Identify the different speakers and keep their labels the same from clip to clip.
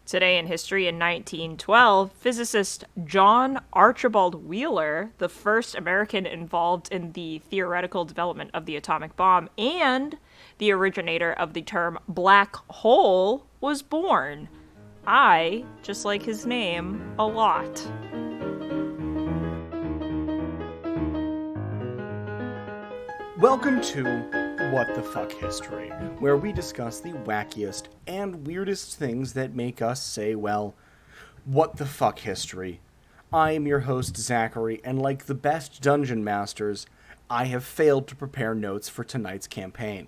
Speaker 1: Today in history, in 1912, physicist John Archibald Wheeler, the first American involved in the theoretical development of the atomic bomb and the originator of the term black hole, was born. I just like his name a lot.
Speaker 2: Welcome to What the Fuck History, where we discuss the wackiest and weirdest things that make us say, well, what the fuck history. I am your host, Zachary, and like the best dungeon masters, I have failed to prepare notes for tonight's campaign.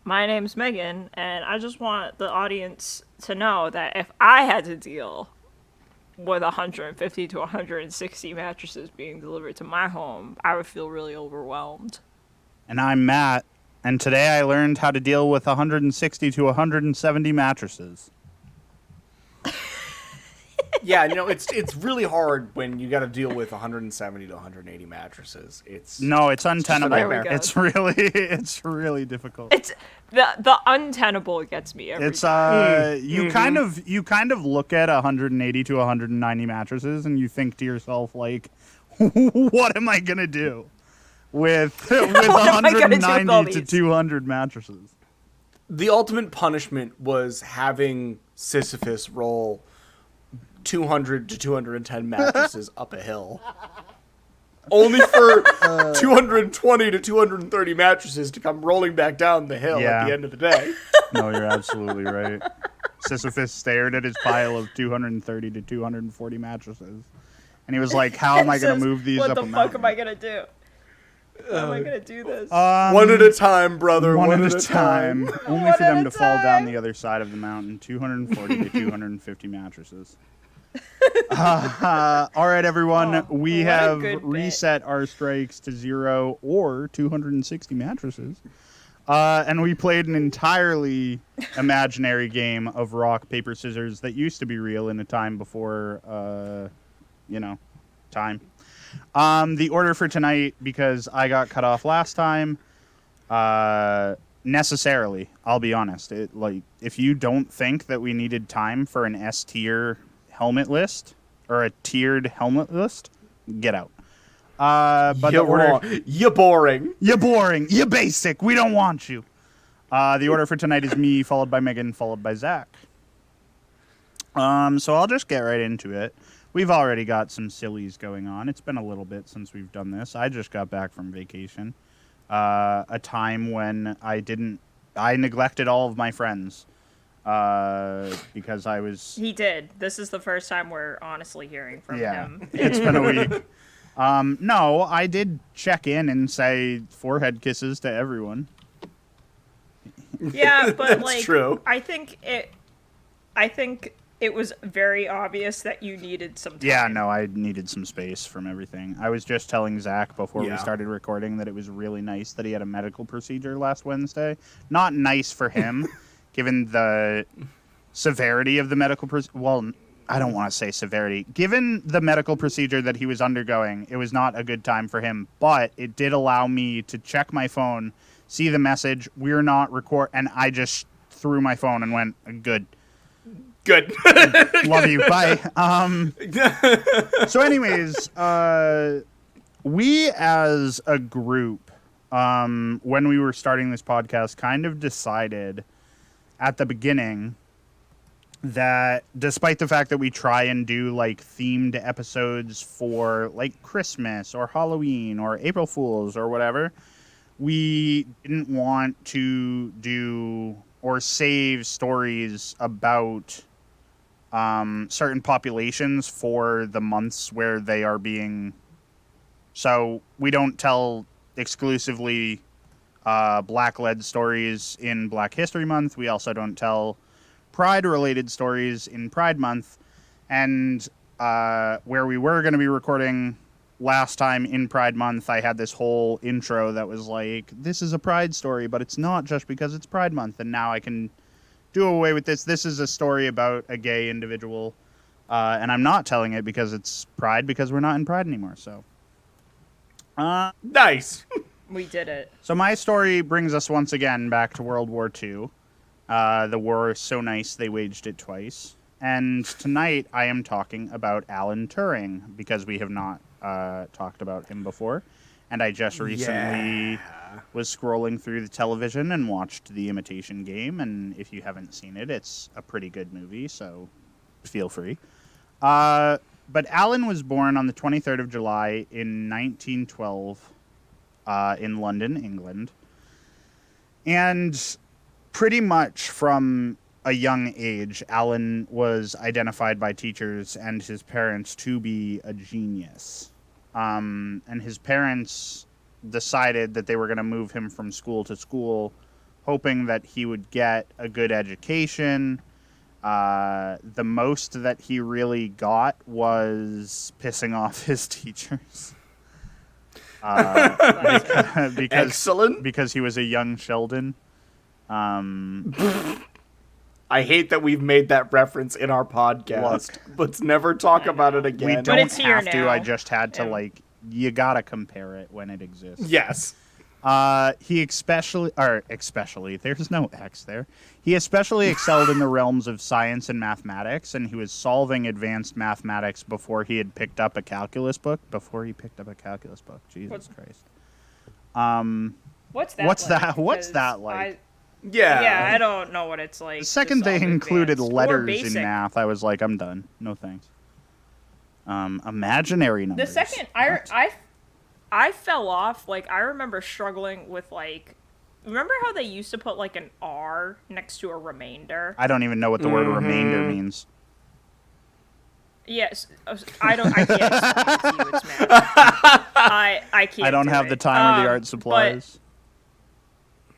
Speaker 1: My name's Meghan, and I just want the audience to know that if I had to deal with 150 to 160 mattresses being delivered to my home, I would feel really overwhelmed.
Speaker 3: And I'm Matt, and today I learned how to deal with 160 to 170 mattresses.
Speaker 2: Yeah, it's really hard when you got to deal with 170 to 180 mattresses. It's
Speaker 3: untenable.
Speaker 2: It's
Speaker 3: It's really difficult.
Speaker 1: It's the untenable gets me every time.
Speaker 3: You kind of look at 180 to 190 mattresses and you think to yourself, like, what am I gonna do with 190 to 200 mattresses?
Speaker 2: The ultimate punishment was having Sisyphus roll 200 to 210 mattresses up a hill. Only for 220 to 230 mattresses to come rolling back down the hill at the end of the day.
Speaker 3: No, you're absolutely right. Sisyphus stared at his pile of 230 to 240 mattresses. And he was like, how am I going to move these up a mountain?
Speaker 1: What the fuck am I going to do? How am I going to do this?
Speaker 2: One at a time, brother.
Speaker 3: One at a time. Only for them to fall down the other side of the mountain. 240 to 250 mattresses. All right, everyone. We have reset our strikes to 0 or 260 mattresses. And we played an entirely imaginary game of rock, paper, scissors that used to be real in a time before, time. The order for tonight, because I got cut off last time, necessarily, I'll be honest. If you don't think that we needed time for an S tier helmet list or a tiered helmet list, get out. But
Speaker 2: you're boring.
Speaker 3: You're boring. You're basic. We don't want you. The order for tonight is me, followed by Meghan, followed by Zach. So I'll just get right into it. We've already got some sillies going on. It's been a little bit since we've done this. I just got back from vacation. A time when I neglected all of my friends. Because I was...
Speaker 1: He did. This is the first time we're honestly hearing from him.
Speaker 3: It's been a week. No, I did check in and say forehead kisses to everyone.
Speaker 1: Yeah, but
Speaker 2: That's true.
Speaker 1: I think it was very obvious that you needed some time.
Speaker 3: Yeah, no, I needed some space from everything. I was just telling Zach before we started recording that it was really nice that he had a medical procedure last Wednesday. Not nice for him. Given the severity of the medical well, I don't want to say severity. Given the medical procedure that he was undergoing, it was not a good time for him. But it did allow me to check my phone, see the message, we're not and I just threw my phone and went, good. Love you. Bye. So anyways, we as a group, when we were starting this podcast, kind of decided at the beginning that despite the fact that we try and do like themed episodes for like Christmas or Halloween or April Fools or whatever, we didn't want to do or save stories about certain populations for the months where they are being... So we don't tell exclusively Black-led stories in Black History Month. We also don't tell Pride-related stories in Pride Month. And where we were going to be recording last time in Pride Month, I had this whole intro that was like, this is a Pride story, but it's not just because it's Pride Month. And now I can do away with this. This is a story about a gay individual. And I'm not telling it because it's Pride, because we're not in Pride anymore. So
Speaker 2: Nice.
Speaker 1: We did it.
Speaker 3: So my story brings us once again back to World War II. The war is so nice they waged it twice. And tonight I am talking about Alan Turing because we have not talked about him before. And I just recently was scrolling through the television and watched The Imitation Game. And if you haven't seen it, it's a pretty good movie, so feel free. But Alan was born on the 23rd of July in 1912 in London, England. And pretty much from a young age, Alan was identified by teachers and his parents to be a genius. And his parents decided that they were going to move him from school to school, hoping that he would get a good education. The most that he really got was pissing off his teachers. Because,
Speaker 2: Excellent.
Speaker 3: Because he was a young Sheldon.
Speaker 2: I hate that we've made that reference in our podcast. Let's never talk about it again.
Speaker 3: We
Speaker 1: But
Speaker 3: don't
Speaker 1: it's here
Speaker 3: have to.
Speaker 1: now.
Speaker 3: I just had to, you gotta compare it when it exists.
Speaker 2: Yes.
Speaker 3: He especially, there's no X there. He especially excelled in the realms of science and mathematics, and he was solving advanced mathematics before he had picked up a calculus book. Jesus Christ.
Speaker 1: What's that?
Speaker 3: What's
Speaker 1: like?
Speaker 3: that? What's
Speaker 1: Because
Speaker 3: that like?
Speaker 1: Yeah, I don't know what it's like.
Speaker 3: The second
Speaker 1: to
Speaker 3: they
Speaker 1: solve
Speaker 3: included
Speaker 1: advanced or
Speaker 3: letters in
Speaker 1: basic.
Speaker 3: math, I was like, I'm done. No thanks. Imaginary numbers.
Speaker 1: The second I fell off, I remember struggling with remember how they used to put an R next to a remainder?
Speaker 3: I don't even know what the word remainder means.
Speaker 1: Yes, I can't explain it to you, it's mad. I can't.
Speaker 3: I don't have the time or the art supplies.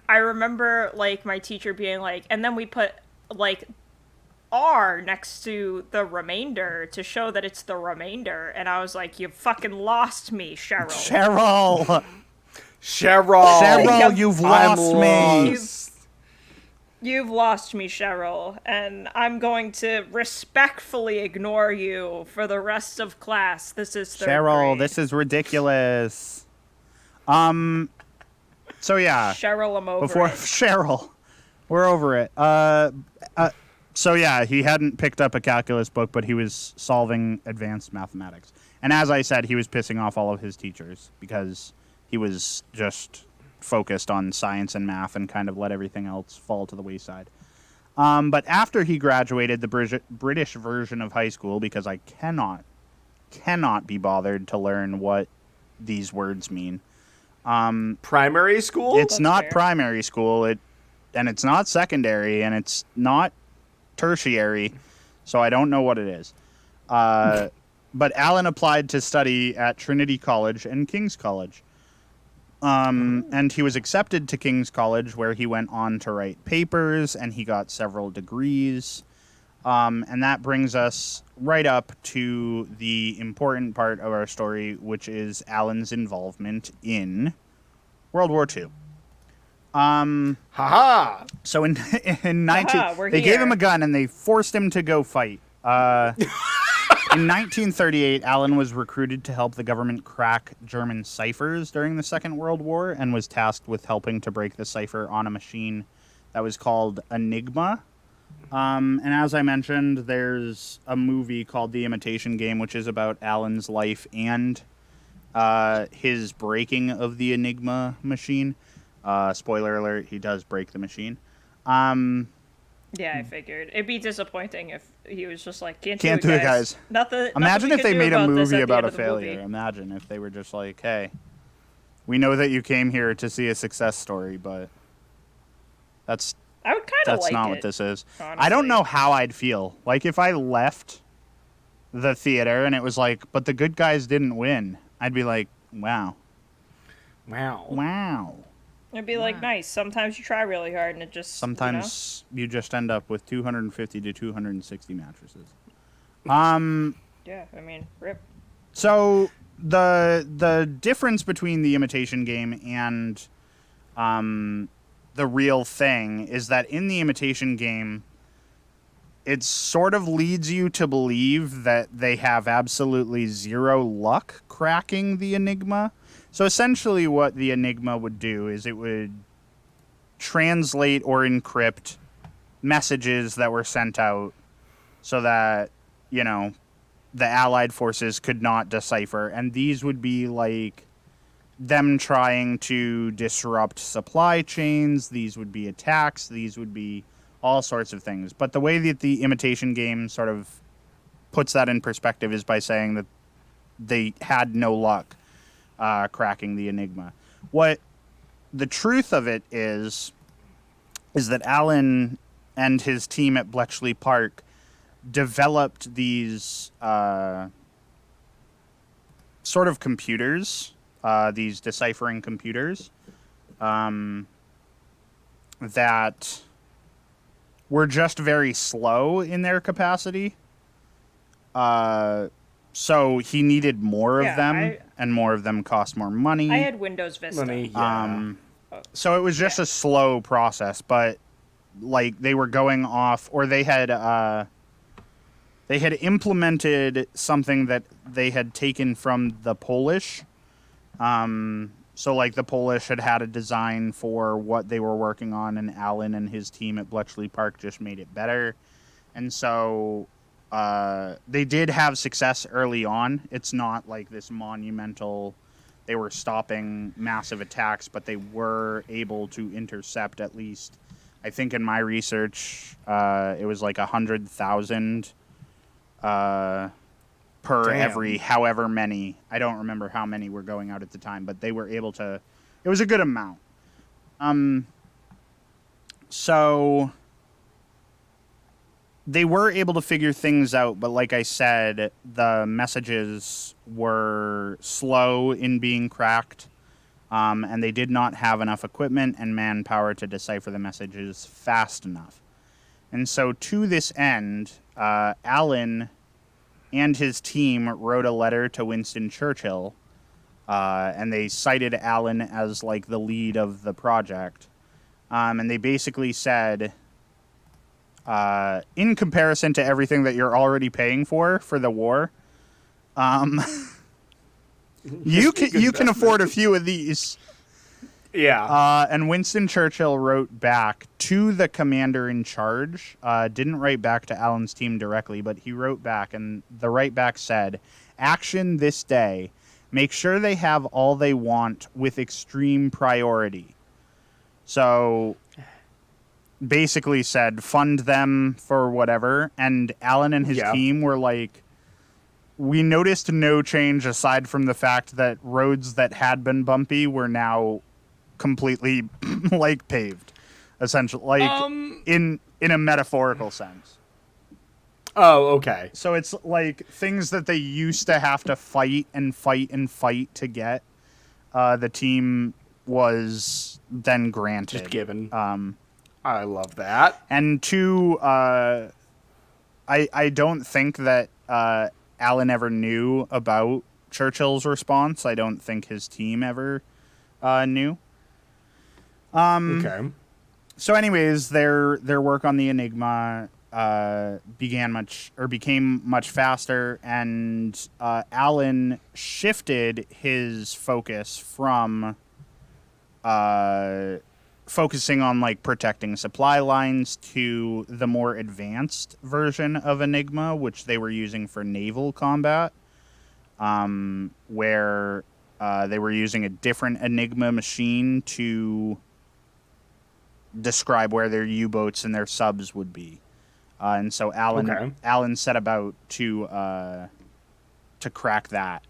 Speaker 1: I remember my teacher being and then we put R next to the remainder to show that it's the remainder, and I was like, you fucking lost me, Cheryl.
Speaker 3: Cheryl, you've lost me.
Speaker 1: You've lost me, Cheryl, and I'm going to respectfully ignore you for the rest of class. This is third
Speaker 3: Cheryl,
Speaker 1: grade.
Speaker 3: this is ridiculous. So yeah.
Speaker 1: Cheryl, I'm over it.
Speaker 3: Cheryl, we're over it. So yeah, he hadn't picked up a calculus book, but he was solving advanced mathematics. And as I said, he was pissing off all of his teachers because he was just focused on science and math and kind of let everything else fall to the wayside. But after he graduated the British version of high school, because I cannot be bothered to learn what these words mean.
Speaker 2: Primary school?
Speaker 3: It's
Speaker 1: That's
Speaker 3: not
Speaker 1: fair.
Speaker 3: primary school, and it's not secondary, and it's not tertiary, so I don't know what it is. But Alan applied to study at Trinity College and King's College. And he was accepted to King's College, where he went on to write papers, and he got several degrees. And that brings us right up to the important part of our story, which is Alan's involvement in World War II.
Speaker 2: Haha!
Speaker 3: So in 19
Speaker 1: we're
Speaker 3: they gave
Speaker 1: here.
Speaker 3: him a gun and they forced him to go fight. In 1938, Alan was recruited to help the government crack German ciphers during the Second World War and was tasked with helping to break the cipher on a machine that was called Enigma. And as I mentioned, there's a movie called The Imitation Game, which is about Alan's life and his breaking of the Enigma machine. Spoiler alert, he does break the machine.
Speaker 1: Yeah, I figured. It'd be disappointing if he was just can't
Speaker 3: do it, guys.
Speaker 1: Nothing.
Speaker 3: Imagine if they made a movie about a
Speaker 1: failure.
Speaker 3: failure. Imagine if they were just like, hey, we know that you came here to see a success story, but that's
Speaker 1: I would kind of like
Speaker 3: not
Speaker 1: it,
Speaker 3: what this is.
Speaker 1: honestly.
Speaker 3: I don't know how I'd feel. Like, if I left the theater and it was like, but the good guys didn't win, I'd be like, wow.
Speaker 2: Wow.
Speaker 1: It'd be nice. Sometimes you try really hard and it just
Speaker 3: Sometimes you just end up with 250 to 260 mattresses.
Speaker 1: Yeah, I mean, rip.
Speaker 3: So the difference between The Imitation Game and the real thing is that in The Imitation Game, it sort of leads you to believe that they have absolutely zero luck cracking the Enigma. So essentially what the Enigma would do is it would translate or encrypt messages that were sent out so that, you know, the Allied forces could not decipher. And these would be like them trying to disrupt supply chains. These would be attacks. These would be all sorts of things. But the way that the Imitation Game sort of puts that in perspective is by saying that they had no luck cracking the Enigma. What the truth of it is that Alan and his team at Bletchley Park developed these sort of computers, these deciphering computers, that were just very slow in their capacity. So he needed more of them, and more of them cost more money.
Speaker 1: I had Windows Vista.
Speaker 2: Money, yeah.
Speaker 3: So it was just a slow process, but like they were going off, or they had implemented something that they had taken from the Polish. So like the Polish had a design for what they were working on, and Alan and his team at Bletchley Park just made it better. And so they did have success early on. It's not like this monumental, they were stopping massive attacks, but they were able to intercept at least, I think in my research, it was like 100,000 per every however many. I don't remember how many were going out at the time, but they were able to, it was a good amount. So they were able to figure things out, but like I said, the messages were slow in being cracked, and they did not have enough equipment and manpower to decipher the messages fast enough. And so to this end, Alan and his team wrote a letter to Winston Churchill, and they cited Alan as like the lead of the project. And they basically said, in comparison to everything that you're already paying for the war, you can afford a few of these.
Speaker 2: Yeah.
Speaker 3: And Winston Churchill wrote back to the commander in charge, didn't write back to Alan's team directly, but he wrote back, and the write back said, "Action this day. Make sure they have all they want with extreme priority." So basically said, fund them for whatever. And Alan and his team were like, we noticed no change aside from the fact that roads that had been bumpy were now completely like paved, essentially, like in a metaphorical sense.
Speaker 2: Oh, okay.
Speaker 3: So it's like things that they used to have to fight and fight and fight to get, the team was then granted.
Speaker 2: Just given. I love that.
Speaker 3: And two, I don't think that Alan ever knew about Churchill's response. I don't think his team ever knew.
Speaker 2: Okay.
Speaker 3: So anyways, their work on the Enigma became much faster, and Alan shifted his focus from focusing on like protecting supply lines to the more advanced version of Enigma, which they were using for naval combat, where they were using a different Enigma machine to describe where their U-boats and their subs would be. And so Alan set about to crack that.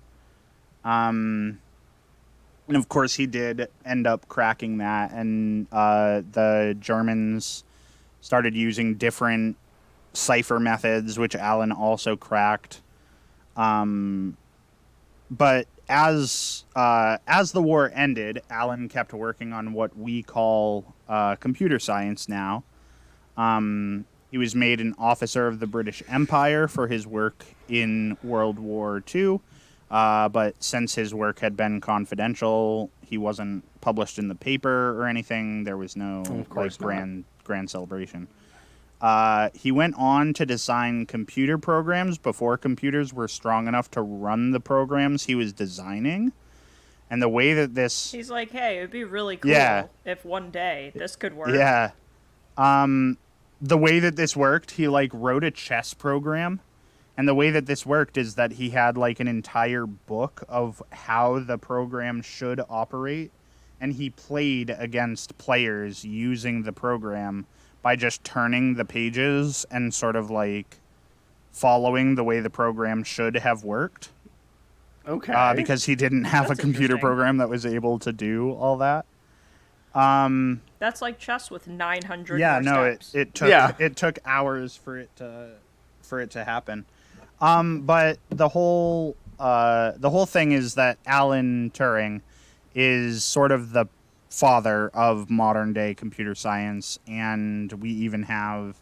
Speaker 3: And of course, he did end up cracking that, and the Germans started using different cipher methods, which Alan also cracked. But as the war ended, Alan kept working on what we call computer science now. He was made an officer of the British Empire for his work in World War II. But since his work had been confidential, he wasn't published in the paper or anything. There was no grand celebration. He went on to design computer programs before computers were strong enough to run the programs he was designing. And the way that this...
Speaker 1: He's like, hey, it'd be really cool if one day this could work.
Speaker 3: Yeah. the way that this worked, he like wrote a chess program. And the way that this worked is that he had like an entire book of how the program should operate. And he played against players using the program by just turning the pages and sort of like following the way the program should have worked.
Speaker 2: Okay.
Speaker 3: Because he didn't have
Speaker 1: That's
Speaker 3: a computer
Speaker 1: interesting.
Speaker 3: program that was able to do all that.
Speaker 1: That's like chess with 900
Speaker 3: Yeah,
Speaker 1: more
Speaker 3: no,
Speaker 1: steps.
Speaker 3: it took hours for it to happen. But the whole thing is that Alan Turing is sort of the father of modern day computer science, and we even have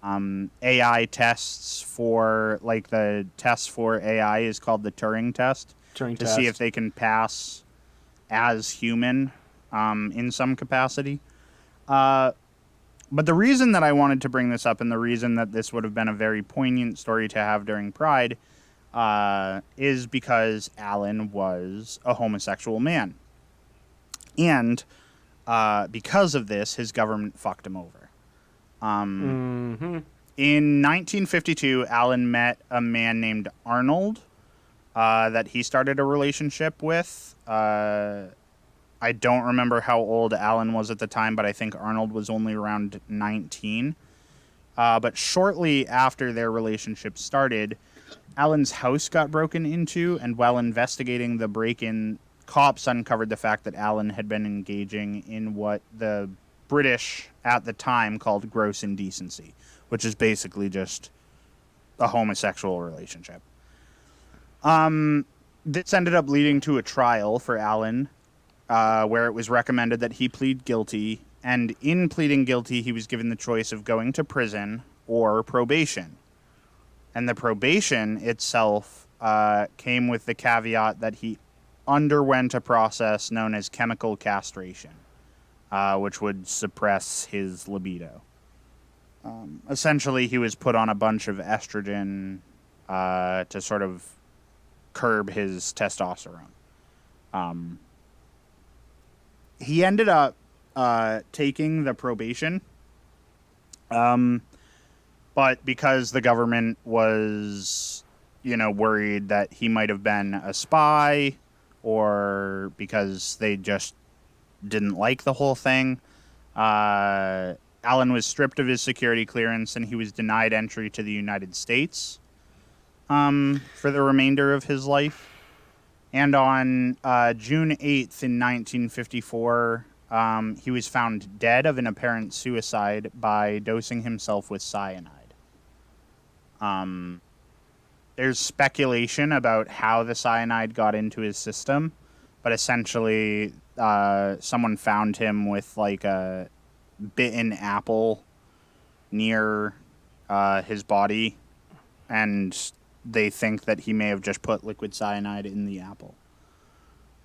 Speaker 3: AI tests for, like, the test for AI is called the Turing test
Speaker 2: Turing
Speaker 3: to
Speaker 2: test.
Speaker 3: see if they can pass as human in some capacity. But the reason that I wanted to bring this up, and the reason that this would have been a very poignant story to have during Pride, is because Alan was a homosexual man. And because of this, his government fucked him over. In 1952, Alan met a man named Arnold that he started a relationship with. I don't remember how old Alan was at the time, but I think Arnold was only around 19. But shortly after their relationship started, Alan's house got broken into, and while investigating the break-in, cops uncovered the fact that Alan had been engaging in what the British at the time called gross indecency, which is basically just a homosexual relationship. This ended up leading to a trial for Alan, where it was recommended that he plead guilty, and in pleading guilty, he was given the choice of going to prison or probation. And the probation itself came with the caveat that he underwent a process known as chemical castration, which would suppress his libido. Essentially, he was put on a bunch of estrogen to sort of curb his testosterone. He ended up taking the probation, but because the government was, worried that he might have been a spy, or because they just didn't like the whole thing, Alan was stripped of his security clearance, and he was denied entry to the United States for the remainder of his life. And on June 8th in 1954, he was found dead of an apparent suicide by dosing himself with cyanide. There's speculation about how the cyanide got into his system, but essentially someone found him with like a bitten apple near his body, and they think that he may have just put liquid cyanide in the apple.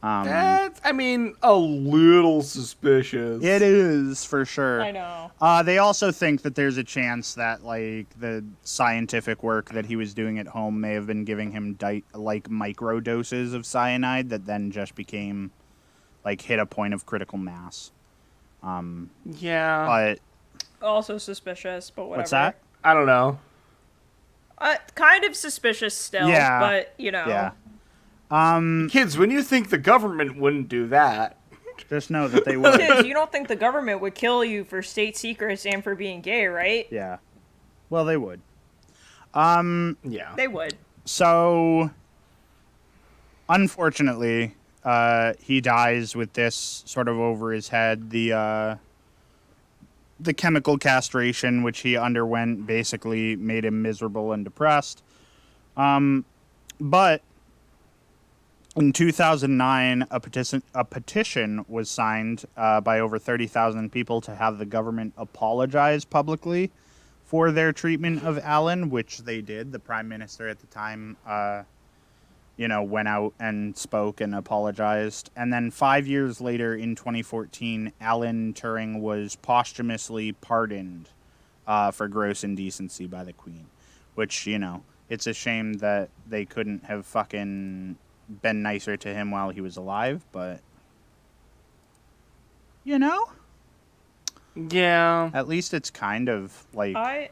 Speaker 2: That's, a little suspicious.
Speaker 3: It is, for sure.
Speaker 1: I know.
Speaker 3: They also think that there's a chance that, like, the scientific work that he was doing at home may have been giving him, micro doses of cyanide that then just became, hit a point of critical mass.
Speaker 2: Yeah.
Speaker 3: But
Speaker 1: Also suspicious, but whatever.
Speaker 3: what's that?
Speaker 2: I don't know.
Speaker 1: Kind of suspicious still,
Speaker 3: Yeah.
Speaker 1: but,
Speaker 3: Yeah.
Speaker 2: Kids, when you think the government wouldn't do that.
Speaker 3: Just know that they would.
Speaker 1: Kids, you don't think the government would kill you for state secrets and for being gay, right?
Speaker 3: Yeah. Well, they would.
Speaker 2: Yeah.
Speaker 1: They would.
Speaker 3: So, unfortunately, he dies with this sort of over his head. The chemical castration, which he underwent, basically made him miserable and depressed. But in 2009, a petition was signed by over 30,000 people to have the government apologize publicly for their treatment of Alan, which they did. The prime minister at the time, went out and spoke and apologized. And then 5 years later, in 2014, Alan Turing was posthumously pardoned for gross indecency by the Queen, which, it's a shame that they couldn't have fucking been nicer to him while he was alive, but
Speaker 2: Yeah.
Speaker 3: At least it's kind of like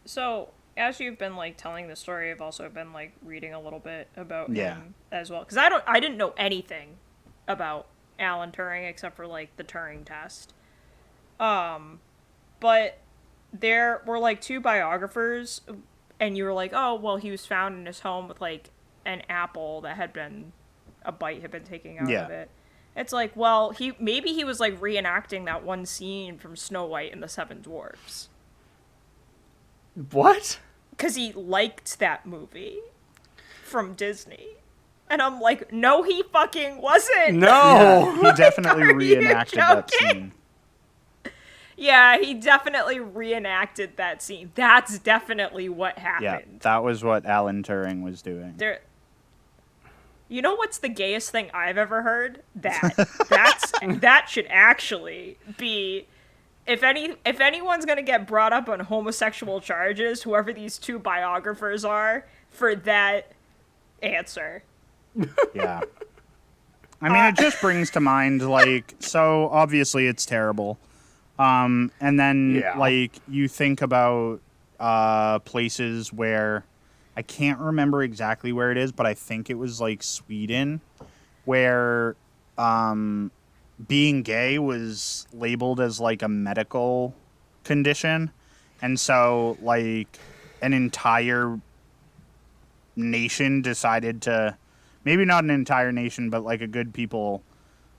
Speaker 1: So, as you've been, like, telling the story, I've also been, like, reading a little bit about
Speaker 3: Yeah.
Speaker 1: him as well. Because I didn't know anything about Alan Turing except for, like, the Turing test. But there were, like, two biographers, and you were like, oh, well, he was found in his home with, like, an apple that had been, a bite had been taken out
Speaker 3: Yeah.
Speaker 1: of it. It's like, well, maybe he was, like, reenacting that one scene from Snow White and the Seven Dwarfs.
Speaker 2: What?
Speaker 1: Because he liked that movie from Disney. And I'm like, no, he fucking wasn't.
Speaker 2: No.
Speaker 3: he definitely
Speaker 1: Are you
Speaker 3: reenacted that
Speaker 1: joking?
Speaker 3: scene.
Speaker 1: Yeah, he definitely reenacted that scene. That's definitely what happened.
Speaker 3: Yeah, that was what Alan Turing was doing.
Speaker 1: You know what's the gayest thing I've ever heard? That should actually be, if anyone's gonna get brought up on homosexual charges, whoever these two biographers are, for that answer.
Speaker 3: Yeah. I mean, it just brings to mind, like, so obviously it's terrible. And then,
Speaker 2: Yeah.
Speaker 3: like, you think about places where, I can't remember exactly where it is, but I think it was, like, Sweden, where being gay was labeled as, like, a medical condition. And so, like, an entire nation decided to, maybe not an entire nation, but, like, a good people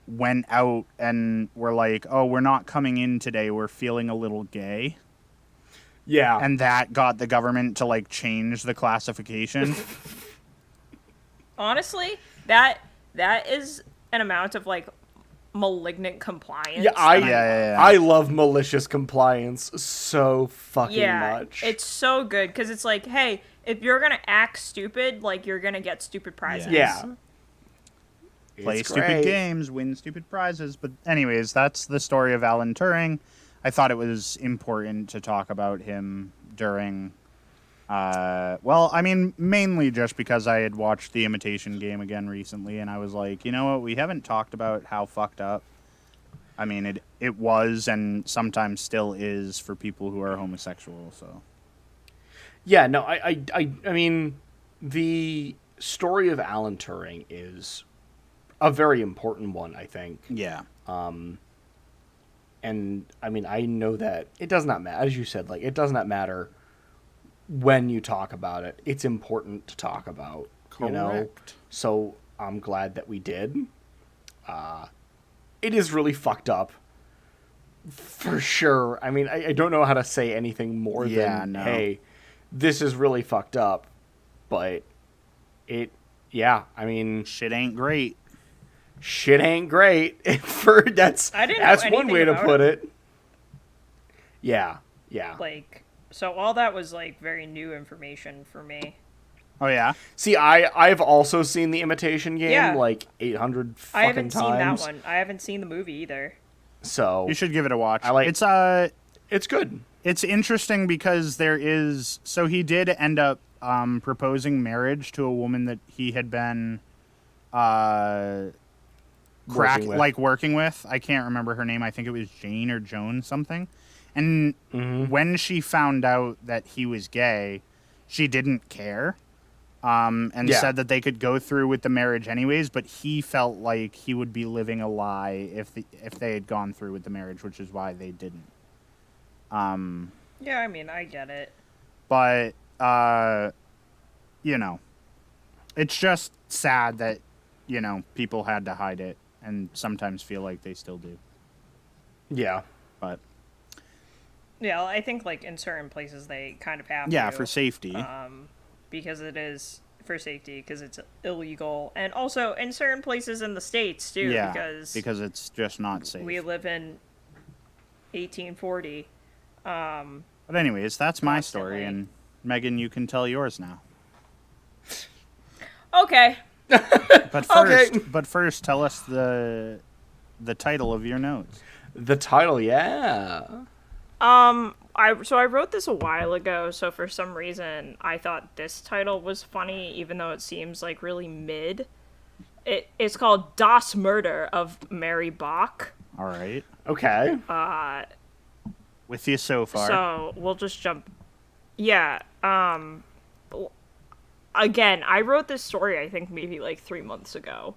Speaker 3: went out and were like, oh, we're not coming in today, we're feeling a little gay.
Speaker 2: Yeah.
Speaker 3: And that got the government to, like, change the classification.
Speaker 1: Honestly, that is an amount of, like, malignant compliance.
Speaker 2: Yeah,
Speaker 1: that
Speaker 2: I love malicious compliance so fucking much.
Speaker 1: It's so good, because it's like, hey, if you're gonna act stupid, like, you're gonna get stupid prizes.
Speaker 2: Yeah.
Speaker 3: Play
Speaker 2: It's
Speaker 3: stupid
Speaker 2: great.
Speaker 3: games, win stupid prizes. But anyways, that's the story of Alan Turing. I thought it was important to talk about him during, well, I mean, mainly just because I had watched The Imitation Game again recently, and I was like, you know what, we haven't talked about how fucked up, I mean, it was and sometimes still is for people who are homosexual, so.
Speaker 2: Yeah, no, I mean, the story of Alan Turing is a very important one, I think.
Speaker 3: Yeah.
Speaker 2: And, I mean, I know that it does not matter, as you said, like, it does not matter when you talk about it. It's important to talk about, you know?
Speaker 3: Correct.
Speaker 2: So, I'm glad that we did. It is really fucked up. For sure. I mean, I don't know how to say anything more than, hey, this is really fucked up. But yeah, I mean...
Speaker 3: Shit ain't great.
Speaker 2: Shit ain't great. That's one way to put it. Yeah.
Speaker 1: Like, so all that was, like, very new information for me.
Speaker 3: Oh, yeah?
Speaker 2: See, I've also seen The Imitation Game,
Speaker 1: Yeah.
Speaker 2: like, 800 fucking
Speaker 1: I haven't seen that
Speaker 2: times.
Speaker 1: one. I haven't seen the movie either.
Speaker 2: So...
Speaker 3: You should give it a watch.
Speaker 2: I like...
Speaker 3: It's
Speaker 2: good.
Speaker 3: It's interesting because so he did end up proposing marriage to a woman that he had been working with. I can't remember her name. I think it was Jane or Joan something. And when she found out that he was gay, she didn't care. And said that they could go through with the marriage anyways, but he felt like he would be living a lie if they had gone through with the marriage, which is why they didn't.
Speaker 1: Yeah, I mean, I get it.
Speaker 3: But, you know, it's just sad that, you know, people had to hide it and sometimes feel like they still do.
Speaker 2: Yeah.
Speaker 3: But.
Speaker 1: Yeah, I think, like, in certain places they kind of have to.
Speaker 3: Yeah, for safety.
Speaker 1: Because it is for safety, because it's illegal. And also in certain places in the States, too.
Speaker 3: Yeah,
Speaker 1: because
Speaker 3: it's just not safe.
Speaker 1: we live in 1840.
Speaker 3: But anyways, that's my
Speaker 1: Constantly.
Speaker 3: story, and Megan, you can tell yours now.
Speaker 1: Okay.
Speaker 3: But first, tell us the title of your notes.
Speaker 2: The title, yeah.
Speaker 1: I wrote this a while ago, so for some reason I thought this title was funny, even though it seems like really mid. It's called Das Murder of Mary Bach.
Speaker 3: All right.
Speaker 2: Okay.
Speaker 3: With you so far.
Speaker 1: So we'll just jump. Yeah. Again, I wrote this story, I think maybe like 3 months ago.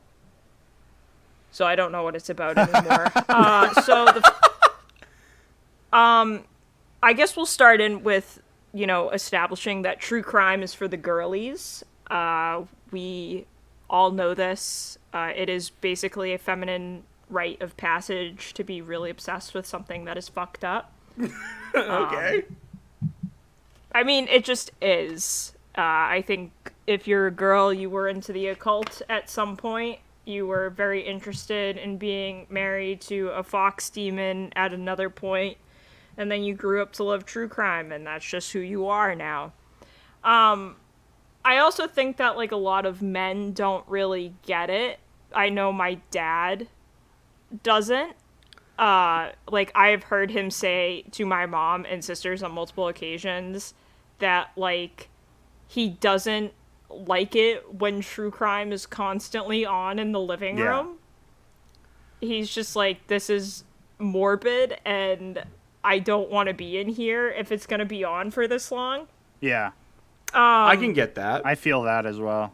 Speaker 1: So I don't know what it's about anymore. I guess we'll start in with, establishing that true crime is for the girlies. We all know this. It is basically a feminine rite of passage to be really obsessed with something that is fucked up.
Speaker 2: Okay.
Speaker 1: I mean, it just is. I think if you're a girl, you were into the occult at some point. You were very interested in being married to a fox demon at another point, and then you grew up to love true crime, and that's just who you are now. I also think that, like, a lot of men don't really get it. I know my dad doesn't. Like, I've heard him say to my mom and sisters on multiple occasions that, like, he doesn't like it when true crime is constantly on in the living room. He's just like, this is morbid, and I don't want to be in here if it's going to be on for this long.
Speaker 3: Yeah.
Speaker 2: I can get that.
Speaker 3: I feel that as well.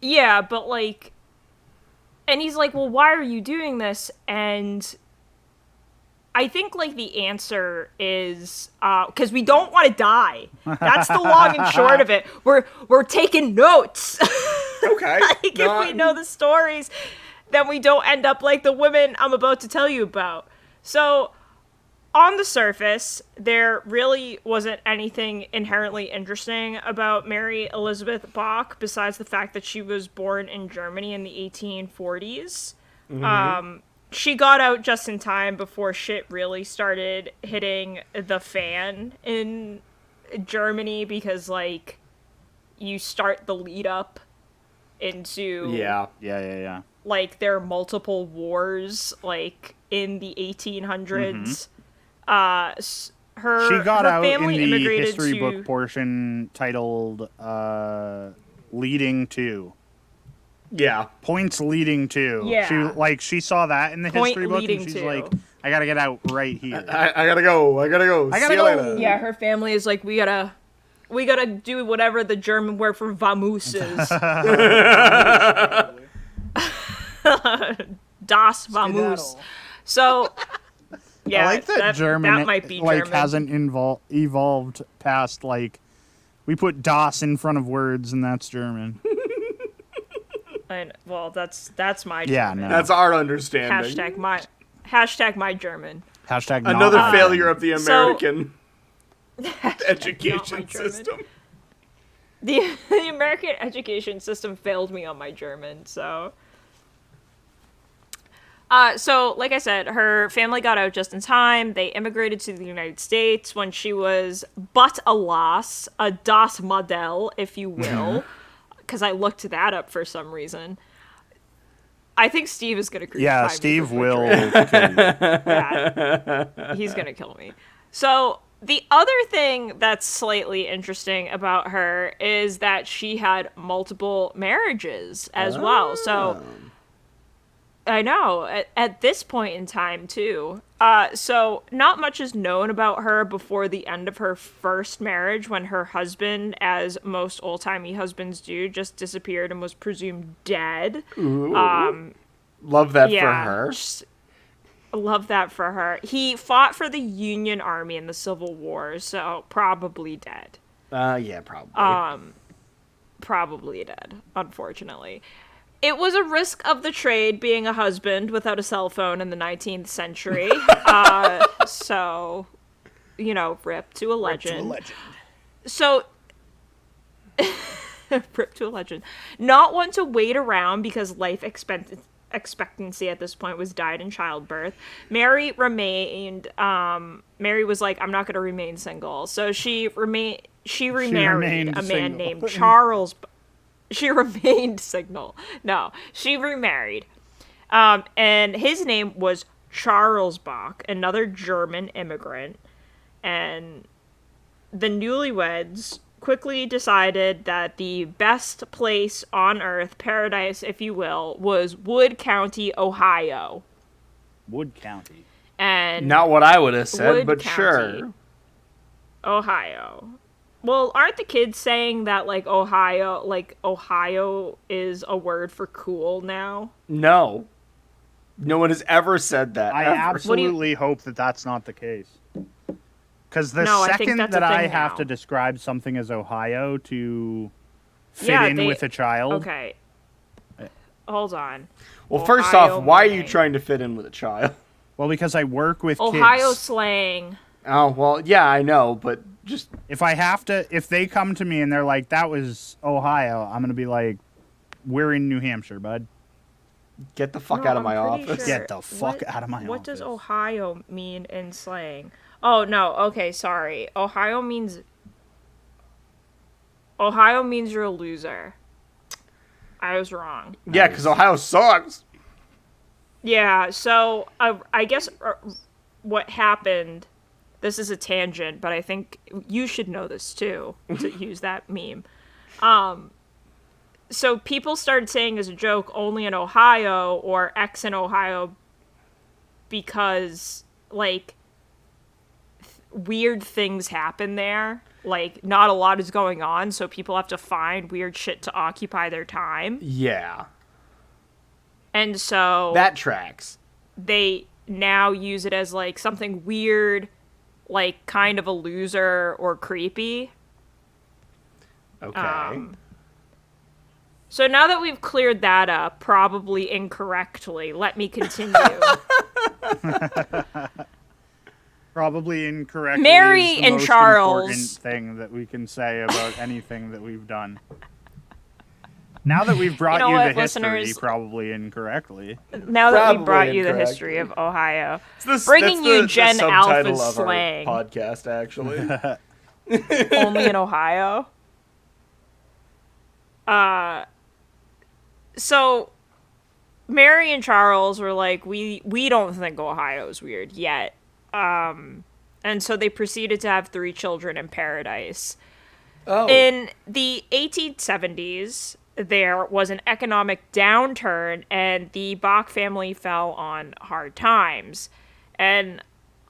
Speaker 1: Yeah, but, like... And he's like, well, why are you doing this? And I think, like, the answer is, because we don't want to die. That's the long and short of it. We're taking notes.
Speaker 2: Okay.
Speaker 1: Like, if we know the stories, then we don't end up like the women I'm about to tell you about. So, on the surface, there really wasn't anything inherently interesting about Mary Elizabeth Bach, besides the fact that she was born in Germany in the 1840s. She got out just in time before shit really started hitting the fan in Germany, because, like, you start the lead up into...
Speaker 2: Yeah.
Speaker 1: Like, there are multiple wars, like, in the 1800s.
Speaker 3: She got
Speaker 1: her
Speaker 3: out in
Speaker 1: family
Speaker 3: the
Speaker 1: immigrated
Speaker 3: history
Speaker 1: to...
Speaker 3: book portion titled Leading To.
Speaker 2: Yeah.
Speaker 3: Points leading to.
Speaker 1: Yeah.
Speaker 3: She saw that in the
Speaker 1: Point
Speaker 3: history book,
Speaker 1: leading
Speaker 3: and she's
Speaker 1: to.
Speaker 3: like, I gotta get out right here.
Speaker 2: I gotta go.
Speaker 3: I gotta
Speaker 2: See you
Speaker 3: go.
Speaker 2: later.
Speaker 1: Yeah, her family is like, we gotta do whatever the German word for vamoose is. Das Vamoose. So, yeah,
Speaker 3: I like that German,
Speaker 1: that might be German.
Speaker 3: hasn't evolved past, like, we put Das in front of words, and that's German.
Speaker 1: Well, that's my
Speaker 3: Yeah,
Speaker 1: German.
Speaker 3: no.
Speaker 2: That's our understanding.
Speaker 1: Hashtag my German.
Speaker 3: Hashtag not
Speaker 2: Another
Speaker 3: German.
Speaker 2: failure of the American
Speaker 1: not
Speaker 2: education
Speaker 1: my German.
Speaker 2: system.
Speaker 1: The American education system failed me on my German, so... So, like I said, her family got out just in time. They immigrated to the United States when she was but a lass, a Das Modell, if you will, because I looked that up for some reason. I think Steve is going to crucify me.
Speaker 3: Yeah,
Speaker 1: for
Speaker 3: Steve will
Speaker 1: butchering
Speaker 3: kill you.
Speaker 1: that. He's going to kill me. So, the other thing that's slightly interesting about her is that she had multiple marriages as well. So... I know, at this point in time, too. So, not much is known about her before the end of her first marriage, when her husband, as most old-timey husbands do, just disappeared and was presumed dead.
Speaker 2: Ooh. Love that for her.
Speaker 1: Love that for her. He fought for the Union Army in the Civil War, so probably dead.
Speaker 2: Yeah, probably.
Speaker 1: Probably dead, unfortunately. It was a risk of the trade being a husband without a cell phone in the 19th century. So, rip to a legend. So, rip to a legend. Not one to wait around because life expectancy at this point was died in childbirth. Mary was like, I'm not going to remain single. So she remarried a man named Charles. She remained single. No, she remarried. And his name was Charles Bach, another German immigrant. And the newlyweds quickly decided that the best place on earth, paradise, if you will, was Wood County, Ohio.
Speaker 3: Wood County.
Speaker 1: And
Speaker 2: Not what I would have said,
Speaker 1: Wood
Speaker 2: but
Speaker 1: County,
Speaker 2: sure.
Speaker 1: Ohio. Well, aren't the kids saying that Ohio is a word for cool now?
Speaker 2: No. No one has ever said that.
Speaker 3: I
Speaker 2: ever.
Speaker 3: absolutely hope that that's not the case. Because the
Speaker 1: No, I think
Speaker 3: second
Speaker 1: that's
Speaker 3: that
Speaker 1: a
Speaker 3: I
Speaker 1: thing
Speaker 3: have
Speaker 1: now.
Speaker 3: to describe something as Ohio to fit
Speaker 1: Yeah,
Speaker 3: in with a child,
Speaker 1: Okay. Hold on.
Speaker 2: Well, first
Speaker 1: Ohio
Speaker 2: off, why are you
Speaker 1: meaning-
Speaker 2: trying to fit in with a child?
Speaker 3: well, because I work with
Speaker 1: Ohio
Speaker 3: kids.
Speaker 1: slang.
Speaker 2: Oh, well, yeah, I know, but just
Speaker 3: If they come to me and they're like, that was Ohio, I'm going to be like, we're in New Hampshire, bud.
Speaker 2: get the fuck
Speaker 1: No,
Speaker 2: out of
Speaker 1: I'm
Speaker 2: my
Speaker 1: pretty
Speaker 2: office.
Speaker 1: sure-
Speaker 3: Get the fuck out of my
Speaker 1: What does
Speaker 3: office.
Speaker 1: Ohio mean in slang? Oh, no. Okay, sorry. Ohio means you're a loser. I was wrong.
Speaker 2: Yeah, because Ohio sucks.
Speaker 1: Yeah, so I guess what happened, this is a tangent, but I think you should know this too, to use that meme. So people started saying as a joke, only in Ohio or X in Ohio, because, like, weird things happen there. Like, not a lot is going on, so people have to find weird shit to occupy their time.
Speaker 2: Yeah.
Speaker 1: And so
Speaker 2: That tracks.
Speaker 1: they now use it as, like, something weird, like, kind of a loser or creepy.
Speaker 2: Okay.
Speaker 1: So now that we've cleared that up, probably incorrectly, let me continue.
Speaker 3: Probably incorrectly.
Speaker 1: Mary
Speaker 3: is the
Speaker 1: and
Speaker 3: most
Speaker 1: Charles.
Speaker 3: important thing that we can say about anything that we've done. Now that we've brought
Speaker 1: You know
Speaker 3: you,
Speaker 1: what,
Speaker 3: the history,
Speaker 1: listeners?
Speaker 3: probably incorrectly.
Speaker 1: Now that we
Speaker 2: Probably
Speaker 1: brought you the
Speaker 2: incorrectly.
Speaker 1: history of Ohio,
Speaker 2: That's
Speaker 1: bringing you
Speaker 2: the
Speaker 1: Gen
Speaker 2: subtitle
Speaker 1: Alpha's
Speaker 2: of our
Speaker 1: slang.
Speaker 2: podcast, actually.
Speaker 1: Only in Ohio. So Mary and Charles were like, we don't think Ohio's weird yet. And so they proceeded to have 3 children in paradise.
Speaker 2: Oh.
Speaker 1: In the 1870s, there was an economic downturn, and the Bach family fell on hard times. And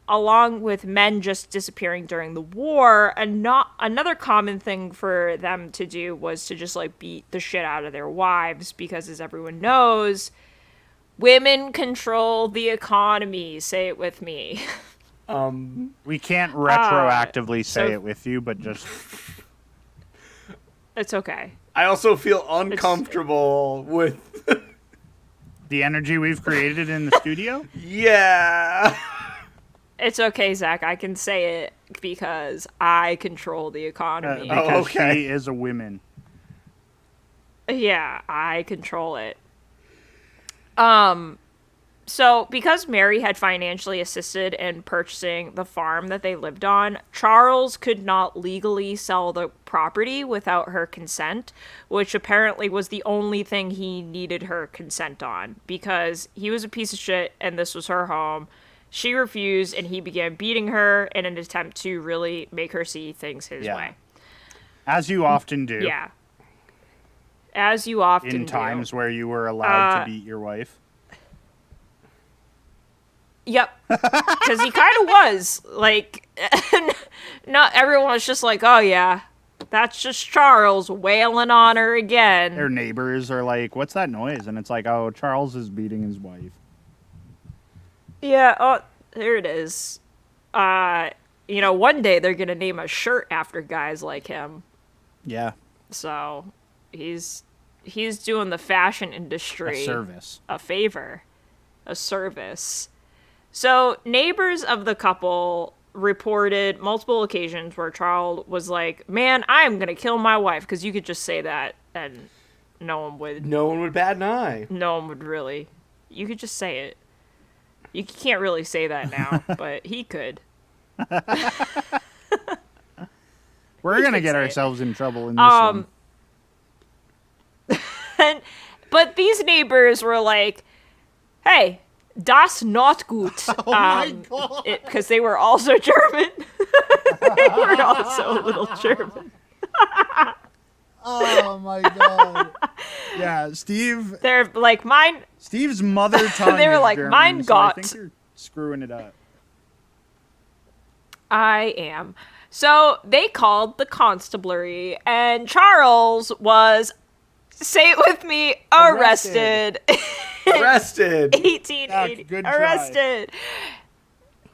Speaker 1: along with men just disappearing during the war, another common thing for them to do was to just, like, beat the shit out of their wives, because, as everyone knows, women control the economy. Say it with me.
Speaker 3: We can't retroactively
Speaker 1: so-
Speaker 3: say it with you, but just
Speaker 1: It's okay.
Speaker 2: I also feel uncomfortable with...
Speaker 3: the energy we've created in the studio.
Speaker 2: Yeah.
Speaker 1: It's okay, Zach. I can say it because I control the economy.
Speaker 3: Because
Speaker 2: okay.
Speaker 3: she is a woman.
Speaker 1: Yeah, I control it. So because Mary had financially assisted in purchasing the farm that they lived on, Charles could not legally sell the property without her consent, which apparently was the only thing he needed her consent on, because he was a piece of shit and this was her home. She refused, and he began beating her in an attempt to really make her see things his
Speaker 3: Yeah.
Speaker 1: way.
Speaker 3: As you often do.
Speaker 1: Yeah. As you often
Speaker 3: In
Speaker 1: do.
Speaker 3: times where you were allowed to beat your wife.
Speaker 1: Yep. Because he kind of was. Like, not everyone was just like, oh, yeah, that's just Charles wailing on her again.
Speaker 3: Their neighbors are like, what's that noise? And it's like, oh, Charles is beating his wife.
Speaker 1: Yeah, oh, there it is. One day they're going to name a shirt after guys like him.
Speaker 3: Yeah.
Speaker 1: So he's doing the fashion industry
Speaker 3: A service.
Speaker 1: a favor, a service. So neighbors of the couple reported multiple occasions where Charles was like, man, I'm going to kill my wife, because you could just say that and no one would
Speaker 2: bat an eye.
Speaker 1: really. You could just say it. You can't really say that now, but he could.
Speaker 3: We're going to
Speaker 1: could
Speaker 3: get
Speaker 1: say it.
Speaker 3: ourselves in trouble in this one.
Speaker 1: But these neighbors were like, hey, das not gut.
Speaker 3: Oh my God.
Speaker 1: Because they were also German. They were also a little German.
Speaker 3: Oh my God. Yeah,
Speaker 1: They're like, mine.
Speaker 3: Steve's mother tongue
Speaker 1: They were
Speaker 3: is
Speaker 1: like,
Speaker 3: German,
Speaker 1: "Mein
Speaker 3: so I
Speaker 1: Gott."
Speaker 3: think you're screwing it up.
Speaker 1: I am. So they called the constabulary, and Charles was, say it with me, arrested.
Speaker 2: Arrested.
Speaker 1: 1880.
Speaker 3: Good try.
Speaker 1: Arrested.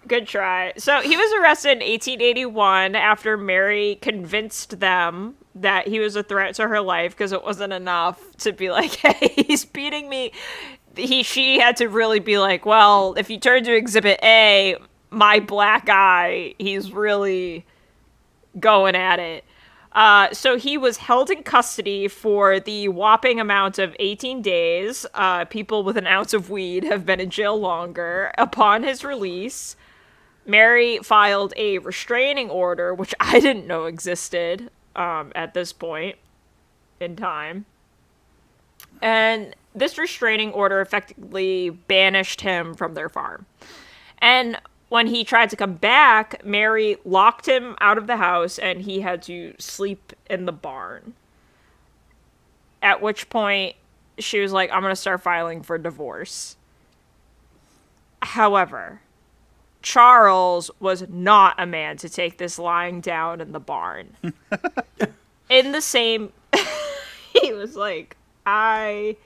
Speaker 1: Good try. So he was arrested in 1881 after Mary convinced them that he was a threat to her life because it wasn't enough to be like, hey, he's beating me. She had to really be like, well, if you turn to Exhibit A, my black eye, he's really going at it. So he was held in custody for the whopping amount of 18 days. People with an ounce of weed have been in jail longer. Upon his release, Mary filed a restraining order, which I didn't know existed at this point in time. And this restraining order effectively banished him from their farm. And when he tried to come back, Mary locked him out of the house and he had to sleep in the barn. At which point, she was like, I'm going to start filing for divorce. However, Charles was not a man to take this lying down in the barn. In the same... he was like, I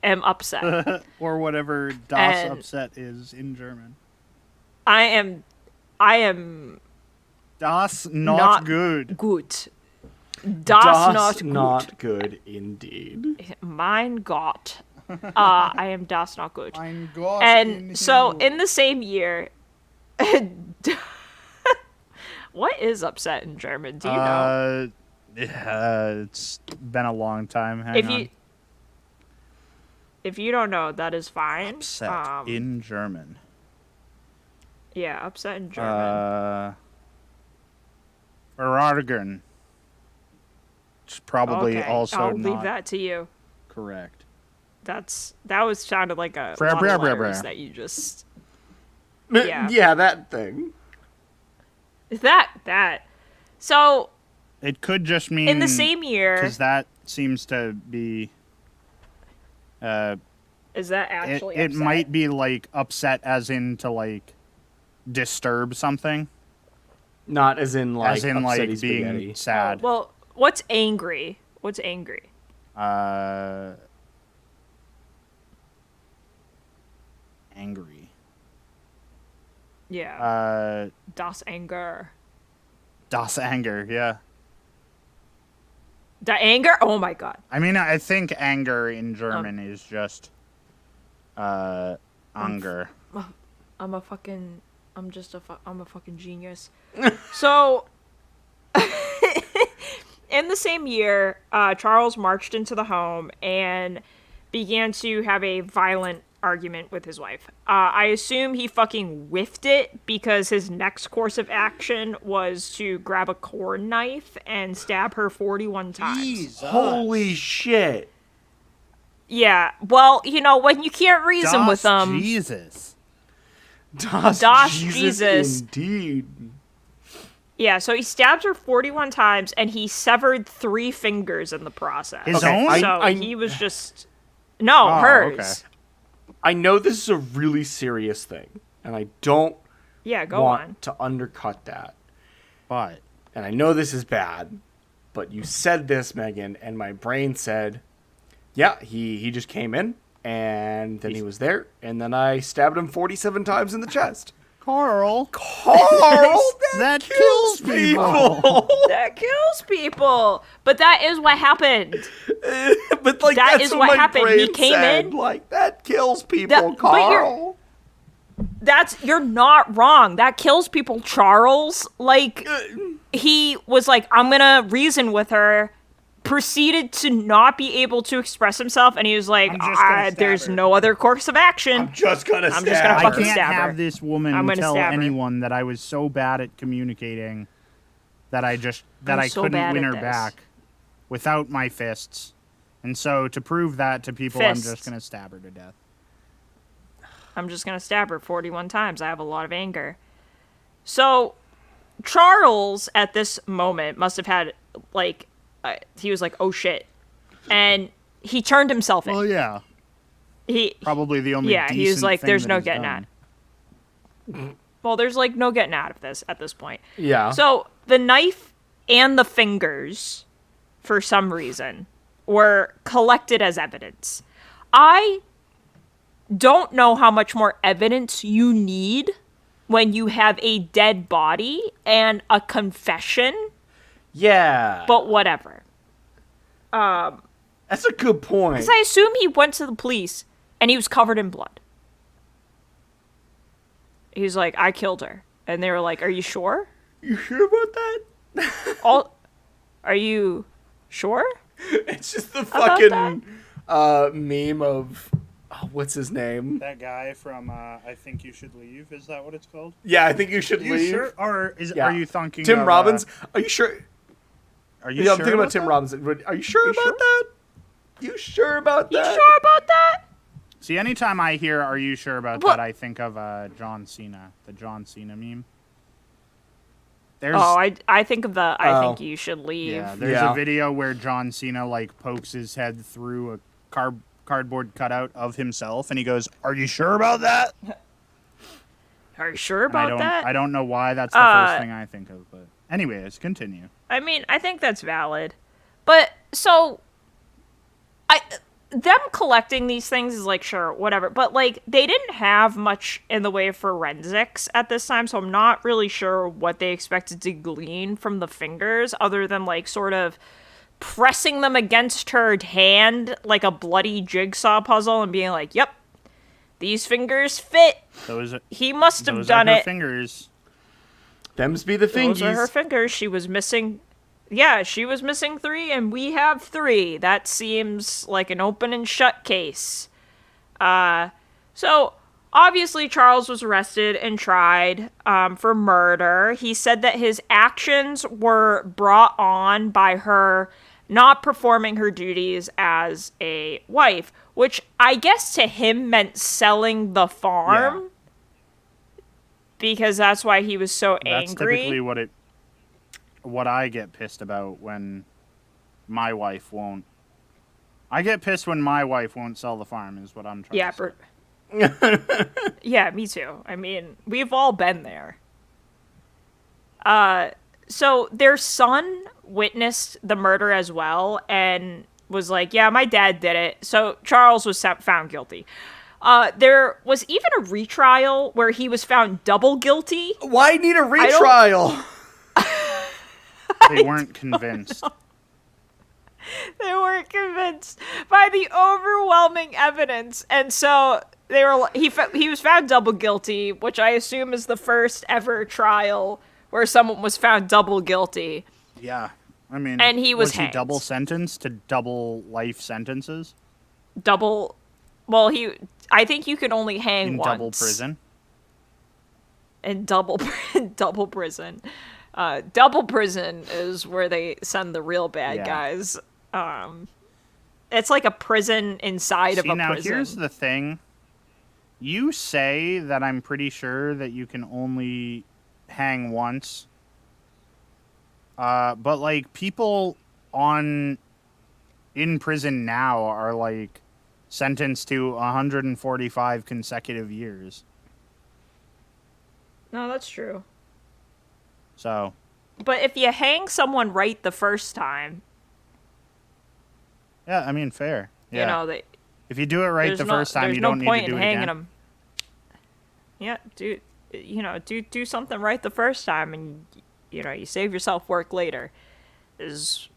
Speaker 1: am upset.
Speaker 3: Or whatever Das upset is in German.
Speaker 1: I am
Speaker 3: Das not good.
Speaker 1: Gut.
Speaker 2: Das not good indeed.
Speaker 1: Mein Gott. I am das not gut.
Speaker 3: Mein Gott.
Speaker 1: And so in the same year, what is upset in German? Do you know?
Speaker 3: Yeah, it's been a long time. Hang on.
Speaker 1: If you don't know, that is fine.
Speaker 3: Upset in German.
Speaker 1: Yeah, upset in German.
Speaker 3: Verärgern. It's probably
Speaker 1: okay,
Speaker 3: also
Speaker 1: I'll
Speaker 3: not
Speaker 1: leave that to you.
Speaker 3: correct.
Speaker 1: That was sounded like a
Speaker 3: Bra,
Speaker 1: lot
Speaker 3: bra,
Speaker 1: of
Speaker 3: bra,
Speaker 1: letters
Speaker 3: bra.
Speaker 1: that you just
Speaker 2: Yeah. Yeah, that thing.
Speaker 1: that. So
Speaker 3: It could just mean
Speaker 1: in the same year,
Speaker 3: because that seems to be.
Speaker 1: is that actually
Speaker 3: It
Speaker 1: upset?
Speaker 3: might be like upset as in to like disturb something,
Speaker 2: Not as in like
Speaker 3: as in like
Speaker 2: upsetty
Speaker 3: being
Speaker 2: spaghetti.
Speaker 3: sad.
Speaker 1: Well, what's angry? What's angry?
Speaker 3: Angry.
Speaker 1: Yeah. Das Anger.
Speaker 3: Das anger, yeah.
Speaker 1: The anger? Oh my god.
Speaker 3: I mean, I think anger in German is just anger.
Speaker 1: I'm a fucking genius. So in the same year, Charles marched into the home and began to have a violent argument with his wife. I assume he fucking whiffed it because his next course of action was to grab a corn knife and stab her 41 times.
Speaker 3: Jesus.
Speaker 2: Holy shit.
Speaker 1: Yeah, well, you know, when you can't reason with them...
Speaker 3: Jesus.
Speaker 2: Das
Speaker 1: Jesus.
Speaker 2: Indeed.
Speaker 1: Yeah, so he stabbed her 41 times, and he severed 3 fingers in the process.
Speaker 3: His own?
Speaker 1: So he was just... No,
Speaker 3: Oh,
Speaker 1: hers.
Speaker 3: okay.
Speaker 2: I know this is a really serious thing, and I don't
Speaker 1: Yeah, go
Speaker 2: want
Speaker 1: on.
Speaker 2: to undercut that.
Speaker 3: But
Speaker 2: And I know this is bad, but you said this, Megan, and my brain said, yeah, he just came in, and then he was there, and then I stabbed him 47 times in the chest.
Speaker 3: Carl,
Speaker 2: That
Speaker 3: kills people.
Speaker 1: That kills people! But that is what happened.
Speaker 2: But like
Speaker 1: That
Speaker 2: that's
Speaker 1: is
Speaker 2: what
Speaker 1: what
Speaker 2: my
Speaker 1: happened.
Speaker 2: brain
Speaker 1: He came
Speaker 2: said.
Speaker 1: in-
Speaker 2: Like that kills people,
Speaker 1: That- but
Speaker 2: Carl.
Speaker 1: You're not wrong. That kills people, Charles. Like, he was like, I'm gonna reason with her, proceeded to not be able to express himself, and he was like,
Speaker 3: I'm just gonna stab
Speaker 1: there's
Speaker 3: her.
Speaker 1: no other course of action.
Speaker 2: I'm just gonna
Speaker 1: I'm
Speaker 2: stab
Speaker 1: just gonna
Speaker 3: I
Speaker 2: her.
Speaker 1: fucking
Speaker 3: can't
Speaker 1: stab her.
Speaker 3: have this woman
Speaker 1: I'm gonna
Speaker 3: tell
Speaker 1: stab her.
Speaker 3: anyone that I was so bad at communicating that I
Speaker 1: I'm
Speaker 3: couldn't
Speaker 1: so
Speaker 3: win
Speaker 1: bad
Speaker 3: her
Speaker 1: at this.
Speaker 3: back without my fists. And so to prove that to people, I'm
Speaker 1: Fists.
Speaker 3: just gonna stab her to death.
Speaker 1: I'm just gonna stab her 41 times. I have a lot of anger. So, Charles, at this moment, must have had, like, he was like, oh shit. And he turned himself in.
Speaker 3: Well, yeah,
Speaker 1: He
Speaker 3: probably the only.
Speaker 1: Yeah, he was
Speaker 3: decent
Speaker 1: like,
Speaker 3: thing
Speaker 1: "There's
Speaker 3: that
Speaker 1: no
Speaker 3: he's
Speaker 1: getting
Speaker 3: done.
Speaker 1: Well, there's, like, no getting out of this at this point.
Speaker 2: Yeah.
Speaker 1: So, the knife and the fingers, for some reason, were collected as evidence. I don't know how much more evidence you need when you have a dead body and a confession,
Speaker 2: Yeah.
Speaker 1: but whatever.
Speaker 2: That's a good point.
Speaker 1: Because I assume he went to the police and he was covered in blood. He's like, I killed her. And they were like, are you sure?
Speaker 2: You sure about that?
Speaker 1: Are you sure?
Speaker 2: It's just the
Speaker 1: About
Speaker 2: fucking meme of what's his name?
Speaker 3: That guy from I Think You Should Leave. Is that what it's called?
Speaker 2: Yeah, I think you should
Speaker 3: You
Speaker 2: leave.
Speaker 3: sure? Or
Speaker 2: Yeah.
Speaker 3: are you thinking
Speaker 2: Tim
Speaker 3: of,
Speaker 2: Robbins? Are you sure?
Speaker 3: Are you
Speaker 2: Yeah,
Speaker 3: sure
Speaker 2: I'm thinking about Tim
Speaker 3: that?
Speaker 2: Robbins. Are you sure about that? You sure about
Speaker 1: You
Speaker 2: that?
Speaker 1: sure about that?
Speaker 3: See, anytime I hear "Are you sure about
Speaker 1: What?
Speaker 3: that," I think of John Cena, the John Cena meme. There's
Speaker 1: I think of the I
Speaker 2: Oh.
Speaker 1: think you should leave.
Speaker 3: yeah, there's
Speaker 2: Yeah.
Speaker 3: a video where John Cena like pokes his head through a cardboard cutout of himself, and he goes, "Are you sure about that?"
Speaker 1: Are you sure
Speaker 3: And I
Speaker 1: about
Speaker 3: don't,
Speaker 1: that?
Speaker 3: I don't know why that's the first thing I think of, but anyways, continue.
Speaker 1: I mean, I think that's valid. But so them collecting these things is like, sure, whatever. But like they didn't have much in the way of forensics at this time, so I'm not really sure what they expected to glean from the fingers other than like sort of pressing them against her hand like a bloody jigsaw puzzle and being like, "Yep, these fingers fit.
Speaker 3: Those
Speaker 1: He must have
Speaker 3: those
Speaker 1: done
Speaker 3: are her
Speaker 1: it."
Speaker 3: fingers.
Speaker 2: Them's be the
Speaker 1: Those are her
Speaker 2: fingies.
Speaker 1: fingers. She was missing. Yeah, she was missing 3, and we have 3. That seems like an open and shut case. So obviously Charles was arrested and tried for murder. He said that his actions were brought on by her not performing her duties as a wife, which I guess to him meant selling the farm. Because that's why he was so
Speaker 3: That's
Speaker 1: angry.
Speaker 3: typically what I get pissed about when my wife won't. I get pissed when my wife won't sell the farm. Is what I'm trying
Speaker 1: Yeah,
Speaker 3: to say.
Speaker 1: yeah, me too. I mean, we've all been there. So their son witnessed the murder as well and was like, yeah, my dad did it. So Charles was found guilty. There was even a retrial where he was found double guilty.
Speaker 2: Why need a retrial?
Speaker 3: They weren't convinced.
Speaker 1: They weren't convinced by the overwhelming evidence, and so they were. He was found double guilty, which I assume is the first ever trial where someone was found double guilty.
Speaker 3: Yeah, I mean,
Speaker 1: And he was
Speaker 3: he
Speaker 1: hanged.
Speaker 3: double sentenced to double life sentences
Speaker 1: Double. Well, I think you can only hang
Speaker 3: in
Speaker 1: once.
Speaker 3: double prison.
Speaker 1: In double prison. Double prison is where they send the real bad
Speaker 3: Yeah.
Speaker 1: guys. It's like a prison inside of
Speaker 3: See,
Speaker 1: a
Speaker 3: now
Speaker 1: prison.
Speaker 3: here's the thing. You say that I'm pretty sure that you can only hang once. But like people in prison now are like sentenced to 145 consecutive years.
Speaker 1: No, that's true.
Speaker 3: So,
Speaker 1: But if you hang someone right the first time,
Speaker 3: yeah, I mean, fair. Yeah.
Speaker 1: you know, that
Speaker 3: if you do it right the first time,
Speaker 1: there's
Speaker 3: you
Speaker 1: no
Speaker 3: don't need
Speaker 1: point
Speaker 3: to do
Speaker 1: in
Speaker 3: it
Speaker 1: hanging
Speaker 3: again.
Speaker 1: them. Yeah, do something right the first time, and you save yourself work later. It's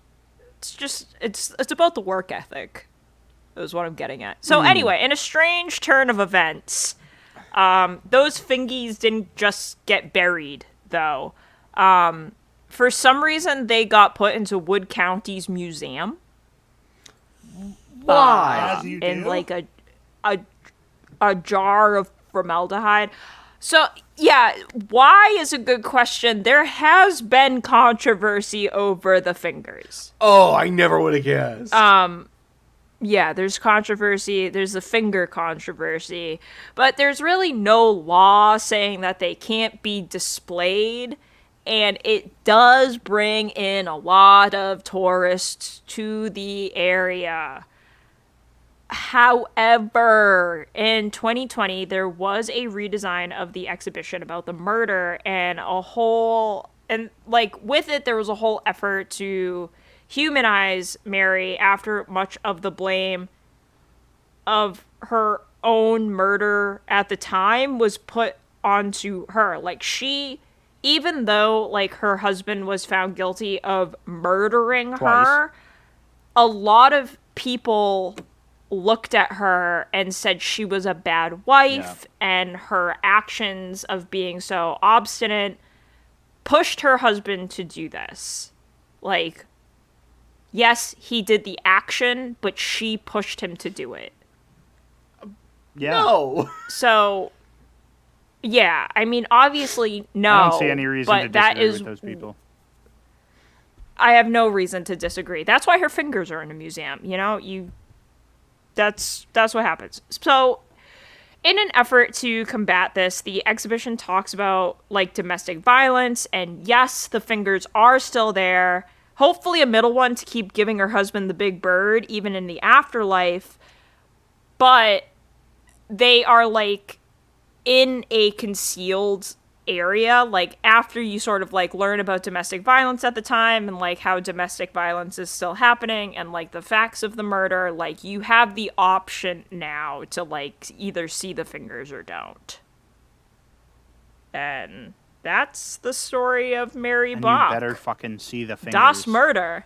Speaker 1: about the work ethic. Is what I'm getting at. So anyway, in a strange turn of events, those fingies didn't just get buried though. For some reason, they got put into Wood County's museum.
Speaker 2: Why?
Speaker 3: As you
Speaker 1: In
Speaker 3: do.
Speaker 1: like a jar of formaldehyde. So yeah, why is a good question. There has been controversy over the fingers.
Speaker 2: Oh, I never would have guessed.
Speaker 1: Yeah, there's controversy. There's the finger controversy. But there's really no law saying that they can't be displayed. And it does bring in a lot of tourists to the area. However, in 2020, there was a redesign of the exhibition about the murder, and with it, there was a whole effort to humanize Mary after much of the blame of her own murder at the time was put onto her. Even though, like, her husband was found guilty of murdering
Speaker 3: Twice.
Speaker 1: her, a lot of people looked at her and said she was a bad wife, and her actions of being so obstinate pushed her husband to do this. Like, yes, he did the action, but she pushed him to do it.
Speaker 3: Yeah.
Speaker 2: No.
Speaker 1: So, yeah, I mean, obviously, no.
Speaker 3: I don't see any reason
Speaker 1: but
Speaker 3: to
Speaker 1: that
Speaker 3: disagree
Speaker 1: is,
Speaker 3: with those people.
Speaker 1: I have no reason to disagree. That's why her fingers are in a museum. You know, that's what happens. So, in an effort to combat this, the exhibition talks about, like, domestic violence, and yes, the fingers are still there. Hopefully a middle one to keep giving her husband the big bird, even in the afterlife. But they are, like, in a concealed area. Like, after you sort of, like, learn about domestic violence at the time and, like, how domestic violence is still happening and, like, the facts of the murder, like, you have the option now to, like, either see the fingers or don't. And that's the story of Mary
Speaker 3: And
Speaker 1: Bach.
Speaker 3: you better fucking see the fingers.
Speaker 1: Das Murder.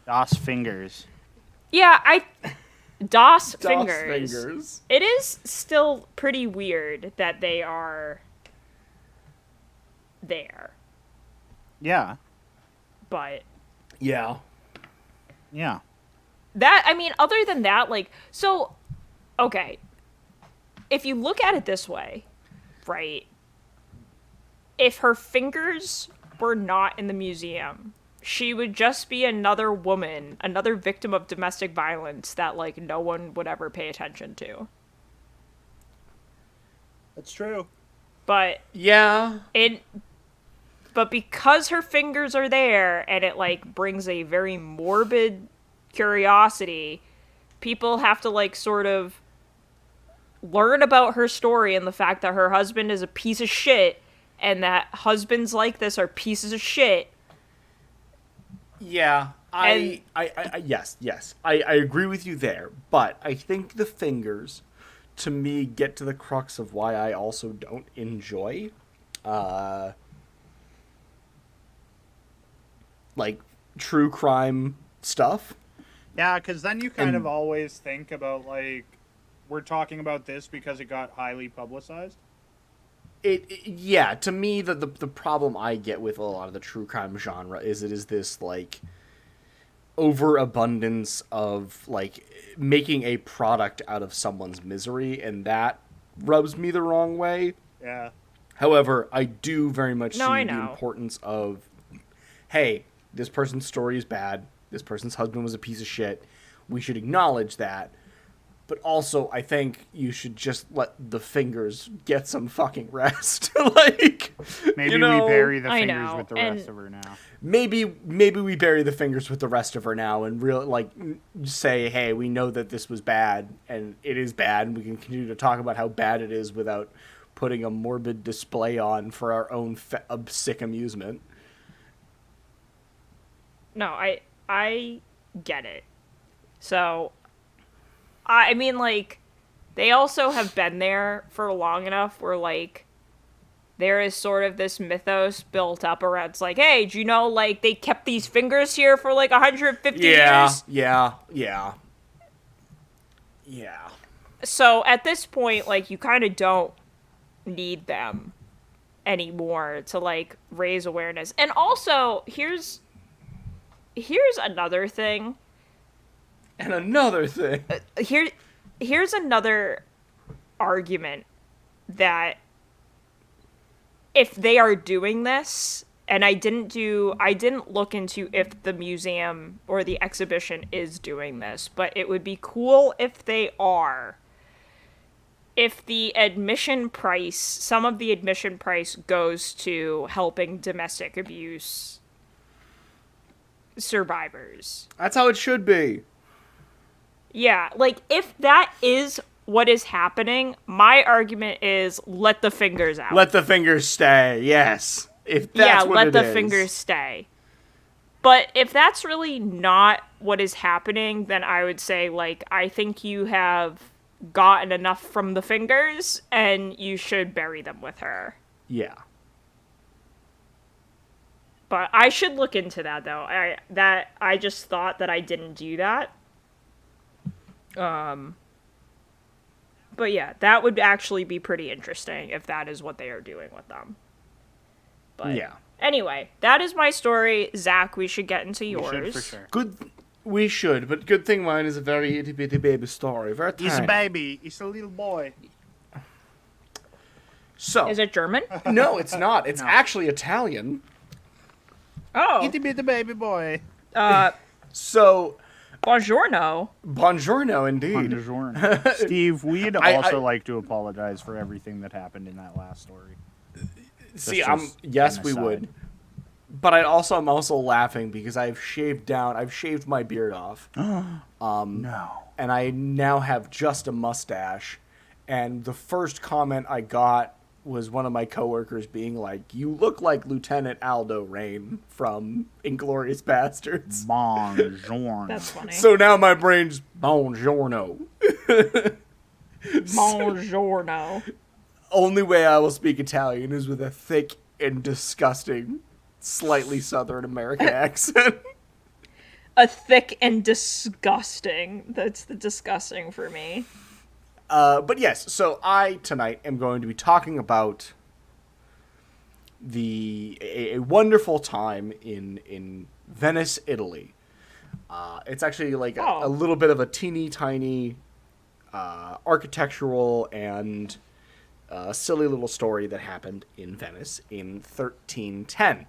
Speaker 3: Das Fingers.
Speaker 1: Yeah, Das
Speaker 2: Das
Speaker 1: fingers.
Speaker 2: fingers.
Speaker 1: It is still pretty weird that they are there.
Speaker 3: Yeah.
Speaker 1: But
Speaker 2: Yeah.
Speaker 3: Yeah.
Speaker 1: that, I mean, other than that, like, so, okay. If you look at it this way, right? If her fingers were not in the museum, she would just be another woman, another victim of domestic violence that, like, no one would ever pay attention to.
Speaker 3: That's true.
Speaker 1: But
Speaker 2: Yeah.
Speaker 1: but because her fingers are there and it, like, brings a very morbid curiosity, people have to, like, sort of learn about her story and the fact that her husband is a piece of shit and that husbands like this are pieces of shit.
Speaker 2: Yeah, I yes, I agree with you there, but I think the fingers, to me, get to the crux of why I also don't enjoy, like, true crime stuff.
Speaker 3: Yeah, because then you kind
Speaker 2: And-
Speaker 3: of always think about, like, we're talking about this because it got highly publicized.
Speaker 2: Yeah, to me, the problem I get with a lot of the true crime genre is it is this, like, overabundance of, like, making a product out of someone's misery, and that rubs me the wrong way.
Speaker 3: Yeah.
Speaker 2: However, I do very much
Speaker 1: No, I
Speaker 2: see the
Speaker 1: know.
Speaker 2: importance of, hey, this person's story is bad, this person's husband was a piece of shit, we should acknowledge that. But also, I think you should just let the fingers get some fucking rest. Like,
Speaker 3: Maybe
Speaker 2: you know,
Speaker 3: we bury the
Speaker 1: I
Speaker 3: fingers
Speaker 1: know,
Speaker 3: with the
Speaker 1: and-
Speaker 3: rest of her now.
Speaker 2: maybe we bury the fingers with the rest of her now and say, hey, we know that this was bad and it is bad, and we can continue to talk about how bad it is without putting a morbid display on for our own sick amusement.
Speaker 1: No, I get it. So, I mean, like, they also have been there for long enough where, like, there is sort of this mythos built up around, it's like, hey, do you know, like, they kept these fingers here for, like, 150 years?
Speaker 2: Yeah.
Speaker 1: So, at this point, like, you kind of don't need them anymore to, like, raise awareness. And also, here's another thing.
Speaker 2: And another thing.
Speaker 1: Here's another argument that if they are doing this, and I didn't look into if the museum or the exhibition is doing this, but it would be cool if they are. If the admission price, some of the admission price goes to helping domestic abuse survivors.
Speaker 2: That's how it should be.
Speaker 1: Yeah, like, if that is what is happening, my argument is let the fingers out.
Speaker 2: Let the fingers stay. Yes. If that's what
Speaker 1: let
Speaker 2: it
Speaker 1: the
Speaker 2: is.
Speaker 1: fingers stay. But if that's really not what is happening, then I would say, like, I think you have gotten enough from the fingers and you should bury them with her.
Speaker 2: Yeah.
Speaker 1: But I should look into that, though. I just thought that I didn't do that. But yeah, that would actually be pretty interesting if that is what they are doing with them. But
Speaker 2: Yeah.
Speaker 1: anyway, that is my story. Zach, we should get into yours.
Speaker 3: We should, for sure.
Speaker 2: Good. We should, but good thing mine is a very itty bitty baby story. Very tiny.
Speaker 3: He's a baby. He's a little boy.
Speaker 2: So.
Speaker 1: Is it German?
Speaker 2: No, it's not. It's
Speaker 3: No.
Speaker 2: actually Italian.
Speaker 1: Oh.
Speaker 3: Itty bitty baby boy.
Speaker 2: So.
Speaker 1: Buongiorno.
Speaker 2: Buongiorno, indeed.
Speaker 3: Buongiorno. Steve, we'd
Speaker 2: I-
Speaker 3: also like to apologize for everything that happened in that last story.
Speaker 2: See,
Speaker 3: Just
Speaker 2: yes,
Speaker 3: an
Speaker 2: we
Speaker 3: aside.
Speaker 2: would. But I'm also laughing because I've shaved my beard off.
Speaker 3: No.
Speaker 2: And I now have just a mustache. And the first comment I got was one of my coworkers being like, "You look like Lieutenant Aldo Rain from Inglourious Bastards."
Speaker 3: Buongiorno.
Speaker 1: That's funny.
Speaker 2: So now my brain's buongiorno.
Speaker 1: Buongiorno.
Speaker 2: Only way I will speak Italian is with a thick and disgusting, slightly Southern American accent.
Speaker 1: A thick and disgusting. That's the disgusting for me.
Speaker 2: But yes, so I tonight am going to be talking about a wonderful time in Venice, Italy. It's actually like a little bit of a teeny tiny architectural and silly little story that happened in Venice in 1310.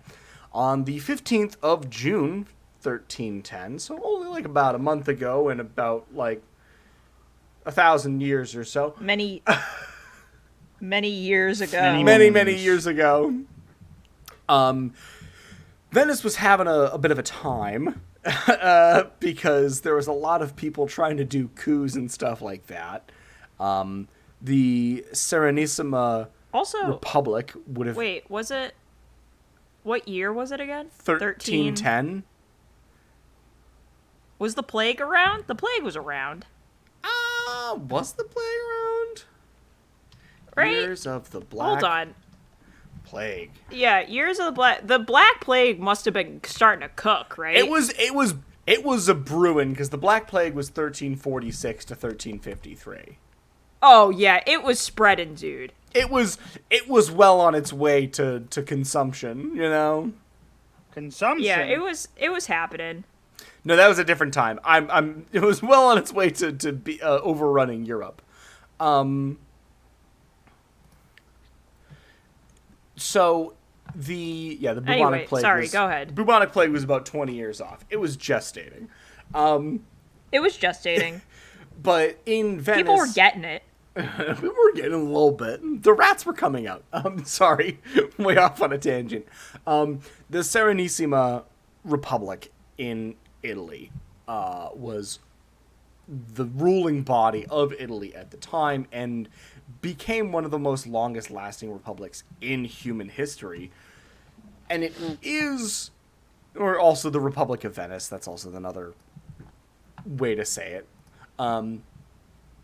Speaker 2: On the 15th of June, 1310, so only like about a month ago and about like 1,000 years or so.
Speaker 1: Many years ago.
Speaker 2: Many years ago. Venice was having a bit of a time because there was a lot of people trying to do coups and stuff like that. The Serenissima
Speaker 1: Also,
Speaker 2: Republic would have...
Speaker 1: wait, was it... What year was it again?
Speaker 2: 1310?
Speaker 1: Was the plague around? The plague was around.
Speaker 2: Was the plague around?
Speaker 1: Right?
Speaker 2: Years of the Black
Speaker 1: Hold on.
Speaker 2: Plague.
Speaker 1: Yeah, years of the Black... The Black Plague must have been starting to cook, right?
Speaker 2: It was a brewing because the Black Plague was 1346 to 1353.
Speaker 1: Oh, yeah, it was spreading, dude.
Speaker 2: It was well on its way to consumption, you know?
Speaker 3: Consumption.
Speaker 1: Yeah, it was happening.
Speaker 2: No, that was a different time. It was well on its way to be overrunning Europe. So the bubonic
Speaker 1: Anyway,
Speaker 2: plague.
Speaker 1: sorry, go ahead.
Speaker 2: Bubonic plague was about 20 years off. It was gestating.
Speaker 1: It was gestating.
Speaker 2: But in Venice,
Speaker 1: People were getting it.
Speaker 2: we were getting a little bit. The rats were coming out. Sorry, way off on a tangent. The Serenissima Republic in Italy was the ruling body of Italy at the time and became one of the most longest lasting republics in human history. And it is, or also the Republic of Venice. That's also another way to say it.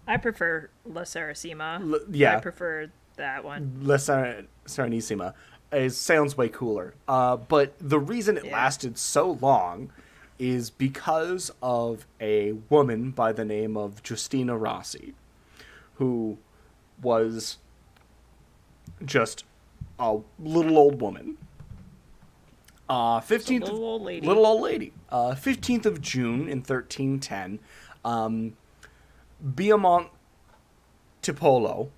Speaker 1: I prefer La Serenissima.
Speaker 2: Yeah.
Speaker 1: I prefer that one.
Speaker 2: La Serenissima sounds way cooler. But the reason it
Speaker 1: Yeah.
Speaker 2: lasted so long is because of a woman by the name of Giustina Rossi, who was just a little old woman. 15th,
Speaker 1: little old lady.
Speaker 2: Little old lady. 15th of June in 1310, Biamont Tipolo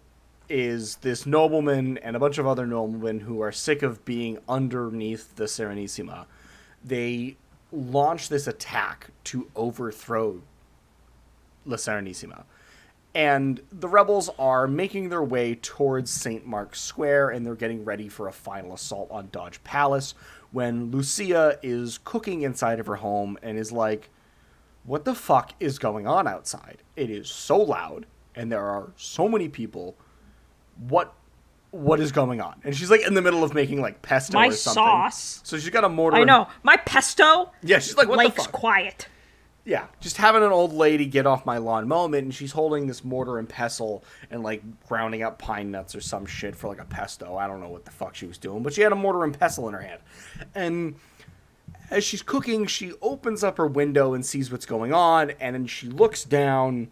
Speaker 2: is this nobleman and a bunch of other noblemen who are sick of being underneath the Serenissima. They launch this attack to overthrow La Serenissima. And the rebels are making their way towards St. Mark's Square, and they're getting ready for a final assault on Dodge Palace when Lucia is cooking inside of her home and is like, what the fuck is going on outside? It is so loud, and there are so many people. What is going on? And she's like in the middle of making like pesto
Speaker 1: My
Speaker 2: or something.
Speaker 1: sauce.
Speaker 2: So she's got a mortar.
Speaker 1: I know. My pesto
Speaker 2: Yeah, she's like, what the
Speaker 1: likes
Speaker 2: fuck?
Speaker 1: quiet.
Speaker 2: Yeah, just having an old lady get off my lawn moment, and she's holding this mortar and pestle and like grounding up pine nuts or some shit for like a pesto. I don't know what the fuck she was doing, but she had a mortar and pestle in her hand. And as she's cooking, she opens up her window and sees what's going on, and then she looks down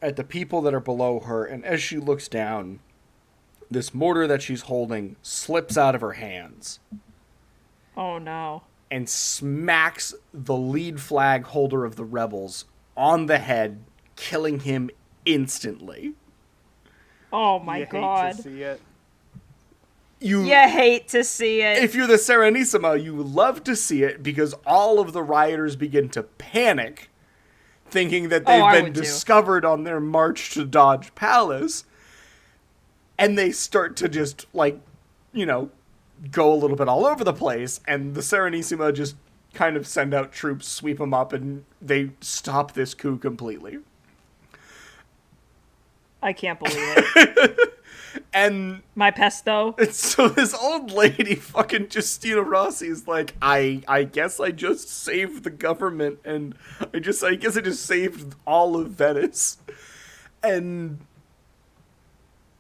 Speaker 2: at the people that are below her, and as she looks down, this mortar that she's holding slips out of her hands
Speaker 1: Oh no.
Speaker 2: and smacks the lead flag holder of the rebels on the head, killing him instantly.
Speaker 1: Oh my god.
Speaker 3: Hate to see it.
Speaker 2: You
Speaker 1: hate to see it.
Speaker 2: If you're the Serenissima, you love to see it because all of the rioters begin to panic, thinking that they've
Speaker 1: I
Speaker 2: been
Speaker 1: would too.
Speaker 2: discovered on their march to Dodge Palace. And they start to just, like, you know, go a little bit all over the place. And the Serenissima just kind of send out troops, sweep them up, and they stop this coup completely.
Speaker 1: I can't believe it.
Speaker 2: And
Speaker 1: My pesto.
Speaker 2: so this old lady, fucking Justina Rossi, is like, I guess I just saved the government, and I guess I just saved all of Venice. And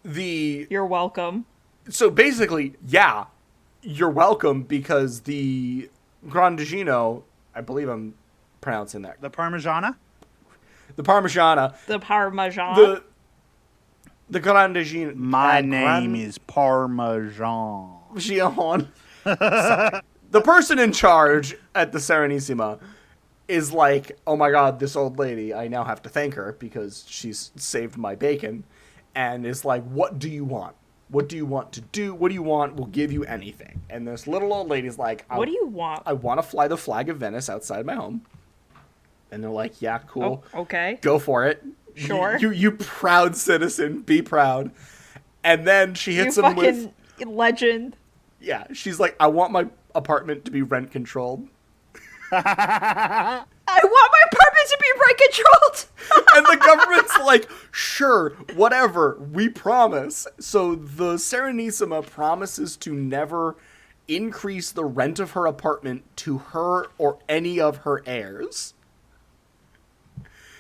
Speaker 1: You're welcome.
Speaker 2: so basically, yeah, you're welcome, because the Grandigino, I believe I'm pronouncing that,
Speaker 3: The Parmigiana?
Speaker 2: the Parmigiana,
Speaker 1: The Parmesan.
Speaker 2: the Grandigino.
Speaker 3: My name is Parmesan.
Speaker 2: Gian. The person in charge at the Serenissima is like, oh my god, this old lady, I now have to thank her because she's saved my bacon, and is like, what do you want? What do you want to do? What do you want? We'll give you anything. And this little old lady's like,
Speaker 1: What do you want?
Speaker 2: I want to fly the flag of Venice outside my home. And they're like, yeah, cool.
Speaker 1: Oh, okay.
Speaker 2: Go for it.
Speaker 1: Sure.
Speaker 2: You proud citizen, be proud. And then she hits
Speaker 1: You
Speaker 2: him with,
Speaker 1: fucking legend.
Speaker 2: yeah, she's like, I want my apartment to be rent controlled.
Speaker 1: I want my apartment to be rent controlled.
Speaker 2: And the government's like, sure, whatever, we promise. So the Serenissima promises to never increase the rent of her apartment to her or any of her heirs.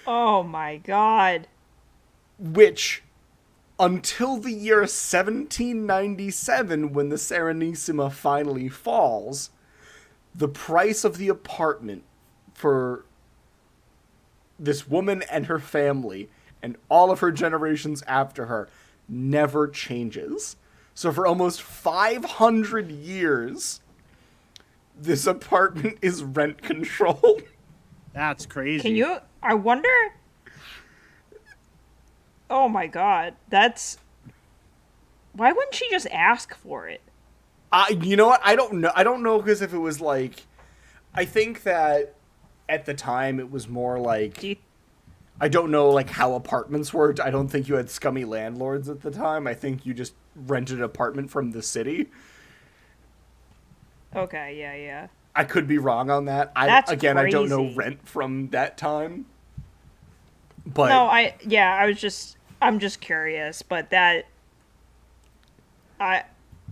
Speaker 1: Oh my god.
Speaker 2: Which, until the year 1797, when the Serenissima finally falls, the price of the apartment for this woman and her family and all of her generations after her never changes. So for almost 500 years, this apartment is rent controlled.
Speaker 3: That's crazy.
Speaker 1: Can you? I wonder. Oh my god. That's. Why wouldn't she just ask for it?
Speaker 2: You know what? I don't know. I don't know, because if it was like, I think that at the time it was more like,
Speaker 1: Do you,
Speaker 2: I don't know like how apartments worked. I don't think you had scummy landlords at the time. I think you just rented an apartment from the city.
Speaker 1: okay, yeah.
Speaker 2: I could be wrong on that.
Speaker 1: That's
Speaker 2: I don't know
Speaker 1: crazy.
Speaker 2: rent from that time. But
Speaker 1: No, I'm just curious, but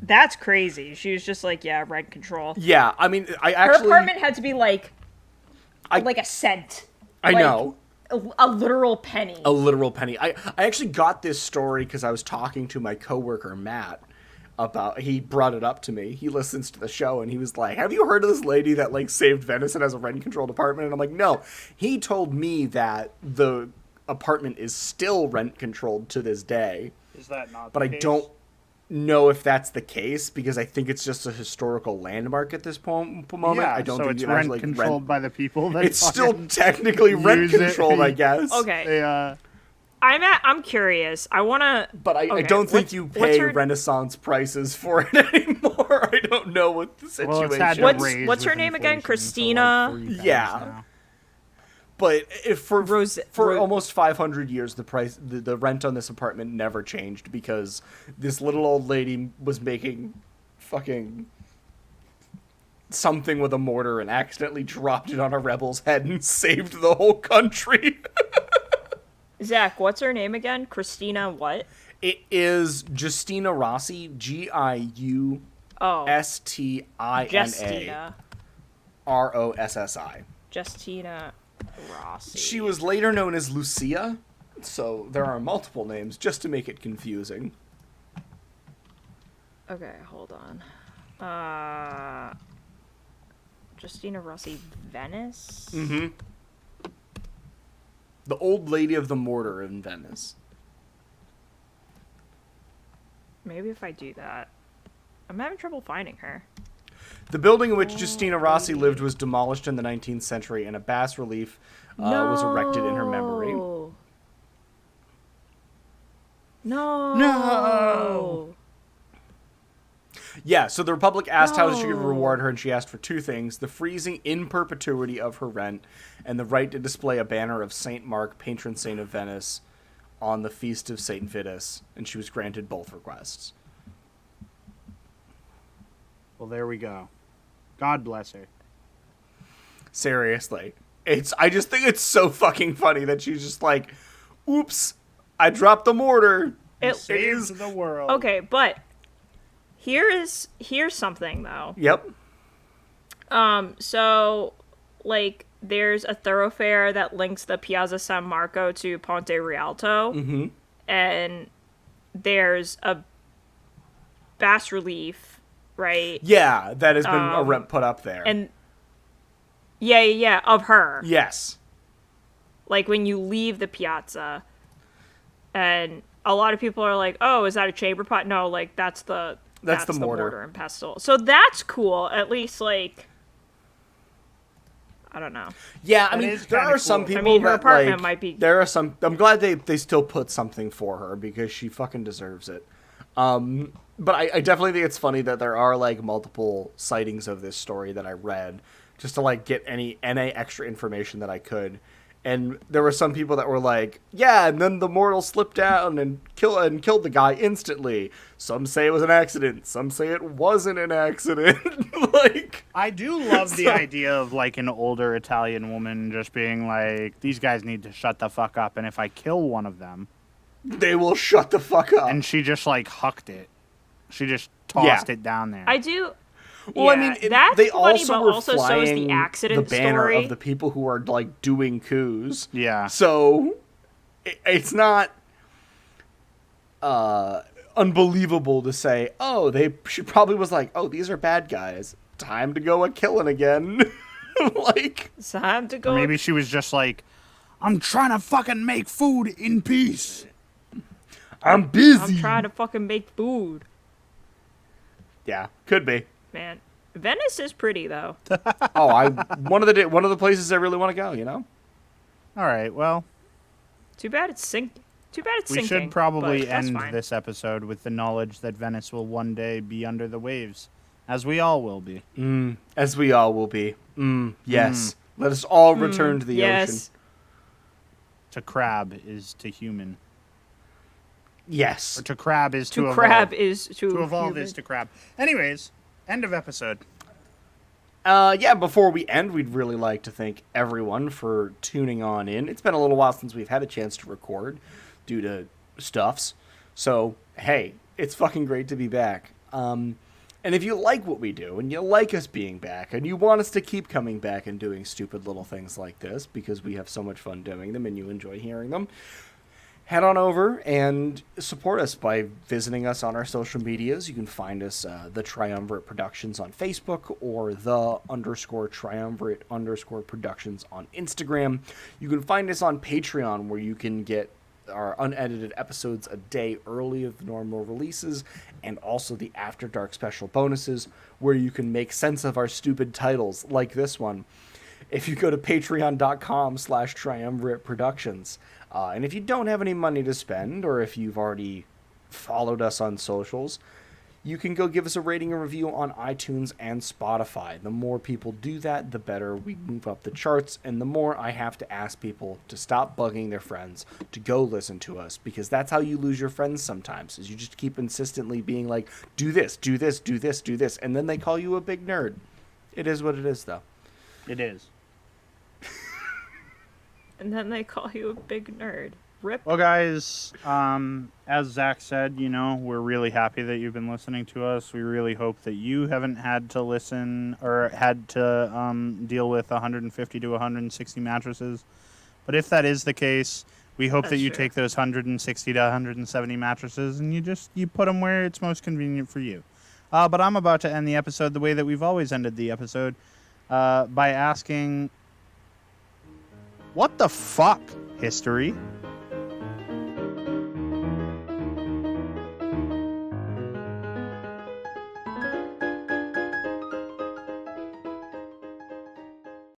Speaker 1: that's crazy. She was just like, yeah, rent control.
Speaker 2: yeah, I mean, I
Speaker 1: Her
Speaker 2: actually
Speaker 1: apartment had to be like
Speaker 2: I-
Speaker 1: a cent.
Speaker 2: I
Speaker 1: Like,
Speaker 2: know.
Speaker 1: A literal penny.
Speaker 2: A literal penny. I actually got this story because I was talking to my coworker Matt about. He brought it up to me. He listens to the show and he was like, "Have you heard of this lady that like saved Venice and has a rent controlled apartment?" And I'm like, "No." He told me that the apartment is still rent controlled to this day,
Speaker 3: Is that not
Speaker 2: but
Speaker 3: the
Speaker 2: I
Speaker 3: case?
Speaker 2: don't know if that's the case because I think it's just a historical landmark at this moment.
Speaker 3: Yeah,
Speaker 2: I don't
Speaker 3: so
Speaker 2: think
Speaker 3: it's
Speaker 2: you
Speaker 3: rent
Speaker 2: can actually
Speaker 3: controlled by the people that
Speaker 2: It's still
Speaker 3: fucking
Speaker 2: technically rent
Speaker 3: use it.
Speaker 2: controlled, I guess.
Speaker 1: Okay.
Speaker 3: They,
Speaker 1: I'm curious. I want to.
Speaker 2: But I don't think you pay Renaissance prices for it anymore. I don't know what the situation
Speaker 3: well, it's had to
Speaker 1: What's-
Speaker 3: raise
Speaker 1: what's her
Speaker 3: with
Speaker 1: name again?
Speaker 3: inflation,
Speaker 1: Christina?
Speaker 3: so, like, 3
Speaker 2: Yeah.
Speaker 3: times now.
Speaker 2: But if for
Speaker 1: Ro-
Speaker 2: almost 500 years, the rent on this apartment never changed because this little old lady was making fucking something with a mortar and accidentally dropped it on a rebel's head and saved the whole country.
Speaker 1: Zach, what's her name again? Christina what?
Speaker 2: It is Justina Rossi, Giustina
Speaker 1: Justina.
Speaker 2: Rossi.
Speaker 1: Justina Rossi.
Speaker 2: She was later known as Lucia, so there are multiple names just to make it confusing.
Speaker 1: Okay, hold on. Justina Rossi, Venice?
Speaker 2: Mm-hmm. The old lady of the mortar in Venice.
Speaker 1: Maybe if I do that. I'm having trouble finding her.
Speaker 2: The building in which Justina Rossi lived was demolished in the 19th century, and a bas relief was erected in her memory.
Speaker 1: No.
Speaker 2: Yeah, so the Republic asked how she could reward her, and she asked for two things: the freezing in perpetuity of her rent, and the right to display a banner of Saint Mark, patron saint of Venice, on the feast of Saint Vitus, and she was granted both requests.
Speaker 3: Well, there we go. God bless her.
Speaker 2: Seriously. I just think it's so fucking funny that she's just like, oops, I dropped the mortar.
Speaker 1: It
Speaker 3: Saves the world.
Speaker 1: Okay, but here's something though.
Speaker 2: Yep.
Speaker 1: So like there's a thoroughfare that links the Piazza San Marco to Ponte Rialto.
Speaker 2: Mm-hmm.
Speaker 1: And there's a bas relief, right?
Speaker 2: Yeah, that has been put up there.
Speaker 1: And yeah, of her.
Speaker 2: Yes.
Speaker 1: Like when you leave the piazza, and a lot of people are like, "Oh, is that a chamber pot?" No, like that's the mortar and pestle. So that's cool. At least like, I don't know.
Speaker 2: Yeah, I mean, there are some people
Speaker 1: her
Speaker 2: that,
Speaker 1: apartment
Speaker 2: like,
Speaker 1: might be.
Speaker 2: There are some. I'm glad they still put something for her because she fucking deserves it. But I definitely think it's funny that there are like multiple sightings of this story that I read just to like get any extra information that I could. And there were some people that were like, yeah, and then the mortal slipped down and killed the guy instantly. Some say it was an accident. Some say it wasn't an accident. Like,
Speaker 3: I do love the idea of like an older Italian woman just being like, these guys need to shut the fuck up, and if I kill one of them,
Speaker 2: they will shut the fuck up.
Speaker 3: And she just like hucked it. She just tossed it down there.
Speaker 1: I do.
Speaker 2: Well,
Speaker 1: yeah,
Speaker 2: I mean,
Speaker 1: that's
Speaker 2: they
Speaker 1: funny,
Speaker 2: also
Speaker 1: but
Speaker 2: were
Speaker 1: also so
Speaker 2: flying
Speaker 1: is the accident
Speaker 2: the banner
Speaker 1: story
Speaker 2: of the people who are like doing coups.
Speaker 3: Yeah.
Speaker 2: So it's not unbelievable to say, oh, she probably was like, oh, these are bad guys. Time to go a killing again. Like,
Speaker 1: it's time to go.
Speaker 3: Or maybe she was just like, I'm trying to fucking make food in peace.
Speaker 2: I'm busy.
Speaker 1: I'm trying to fucking make food.
Speaker 2: Yeah, could be.
Speaker 1: Man, Venice is pretty though.
Speaker 2: Oh, one of the places I really want to go. You know.
Speaker 3: All right. Well,
Speaker 1: Too bad it's sinking.
Speaker 3: we should probably
Speaker 1: but that's
Speaker 3: end
Speaker 1: fine.
Speaker 3: this episode with the knowledge that Venice will one day be under the waves, as we all will be.
Speaker 2: As we all will be. Yes. Let us all return to the ocean.
Speaker 3: To crab is to human.
Speaker 2: Yes.
Speaker 3: Or to crab is to evolve.
Speaker 1: crab is
Speaker 3: To evolve
Speaker 1: human.
Speaker 3: is to crab. Anyways, end of episode.
Speaker 2: Yeah, before we end, we'd really like to thank everyone for tuning on in. It's been a little while since we've had a chance to record due to stuffs. So, hey, it's fucking great to be back. And if you like what we do, and you like us being back, and you want us to keep coming back and doing stupid little things like this, because we have so much fun doing them and you enjoy hearing them, head on over and support us by visiting us on our social medias. You can find us, The Triumvirate Productions on Facebook, or _Triumvirate_Productions on Instagram. You can find us on Patreon, where you can get our unedited episodes a day early of the normal releases, and also the After Dark special bonuses, where you can make sense of our stupid titles, like this one. If you go to patreon.com/Triumvirate Productions, and if you don't have any money to spend, or if you've already followed us on socials, you can go give us a rating and review on iTunes and Spotify. The more people do that, the better we move up the charts, and the more I have to ask people to stop bugging their friends to go listen to us, because that's how you lose your friends sometimes, is you just keep insistently being like, do this, do this, do this, do this, and then they call you a big nerd. It is what it is, though.
Speaker 3: It is.
Speaker 1: And then they call you a big nerd. Rip.
Speaker 3: Well, guys, as Zach said, you know, we're really happy that you've been listening to us. We really hope that you haven't had to listen or had to deal with 150 to 160 mattresses. But if that is the case, we hope that you take those 160 to 170 mattresses and you put them where it's most convenient for you. But I'm about to end the episode the way that we've always ended the episode, by asking, what the fuck, history?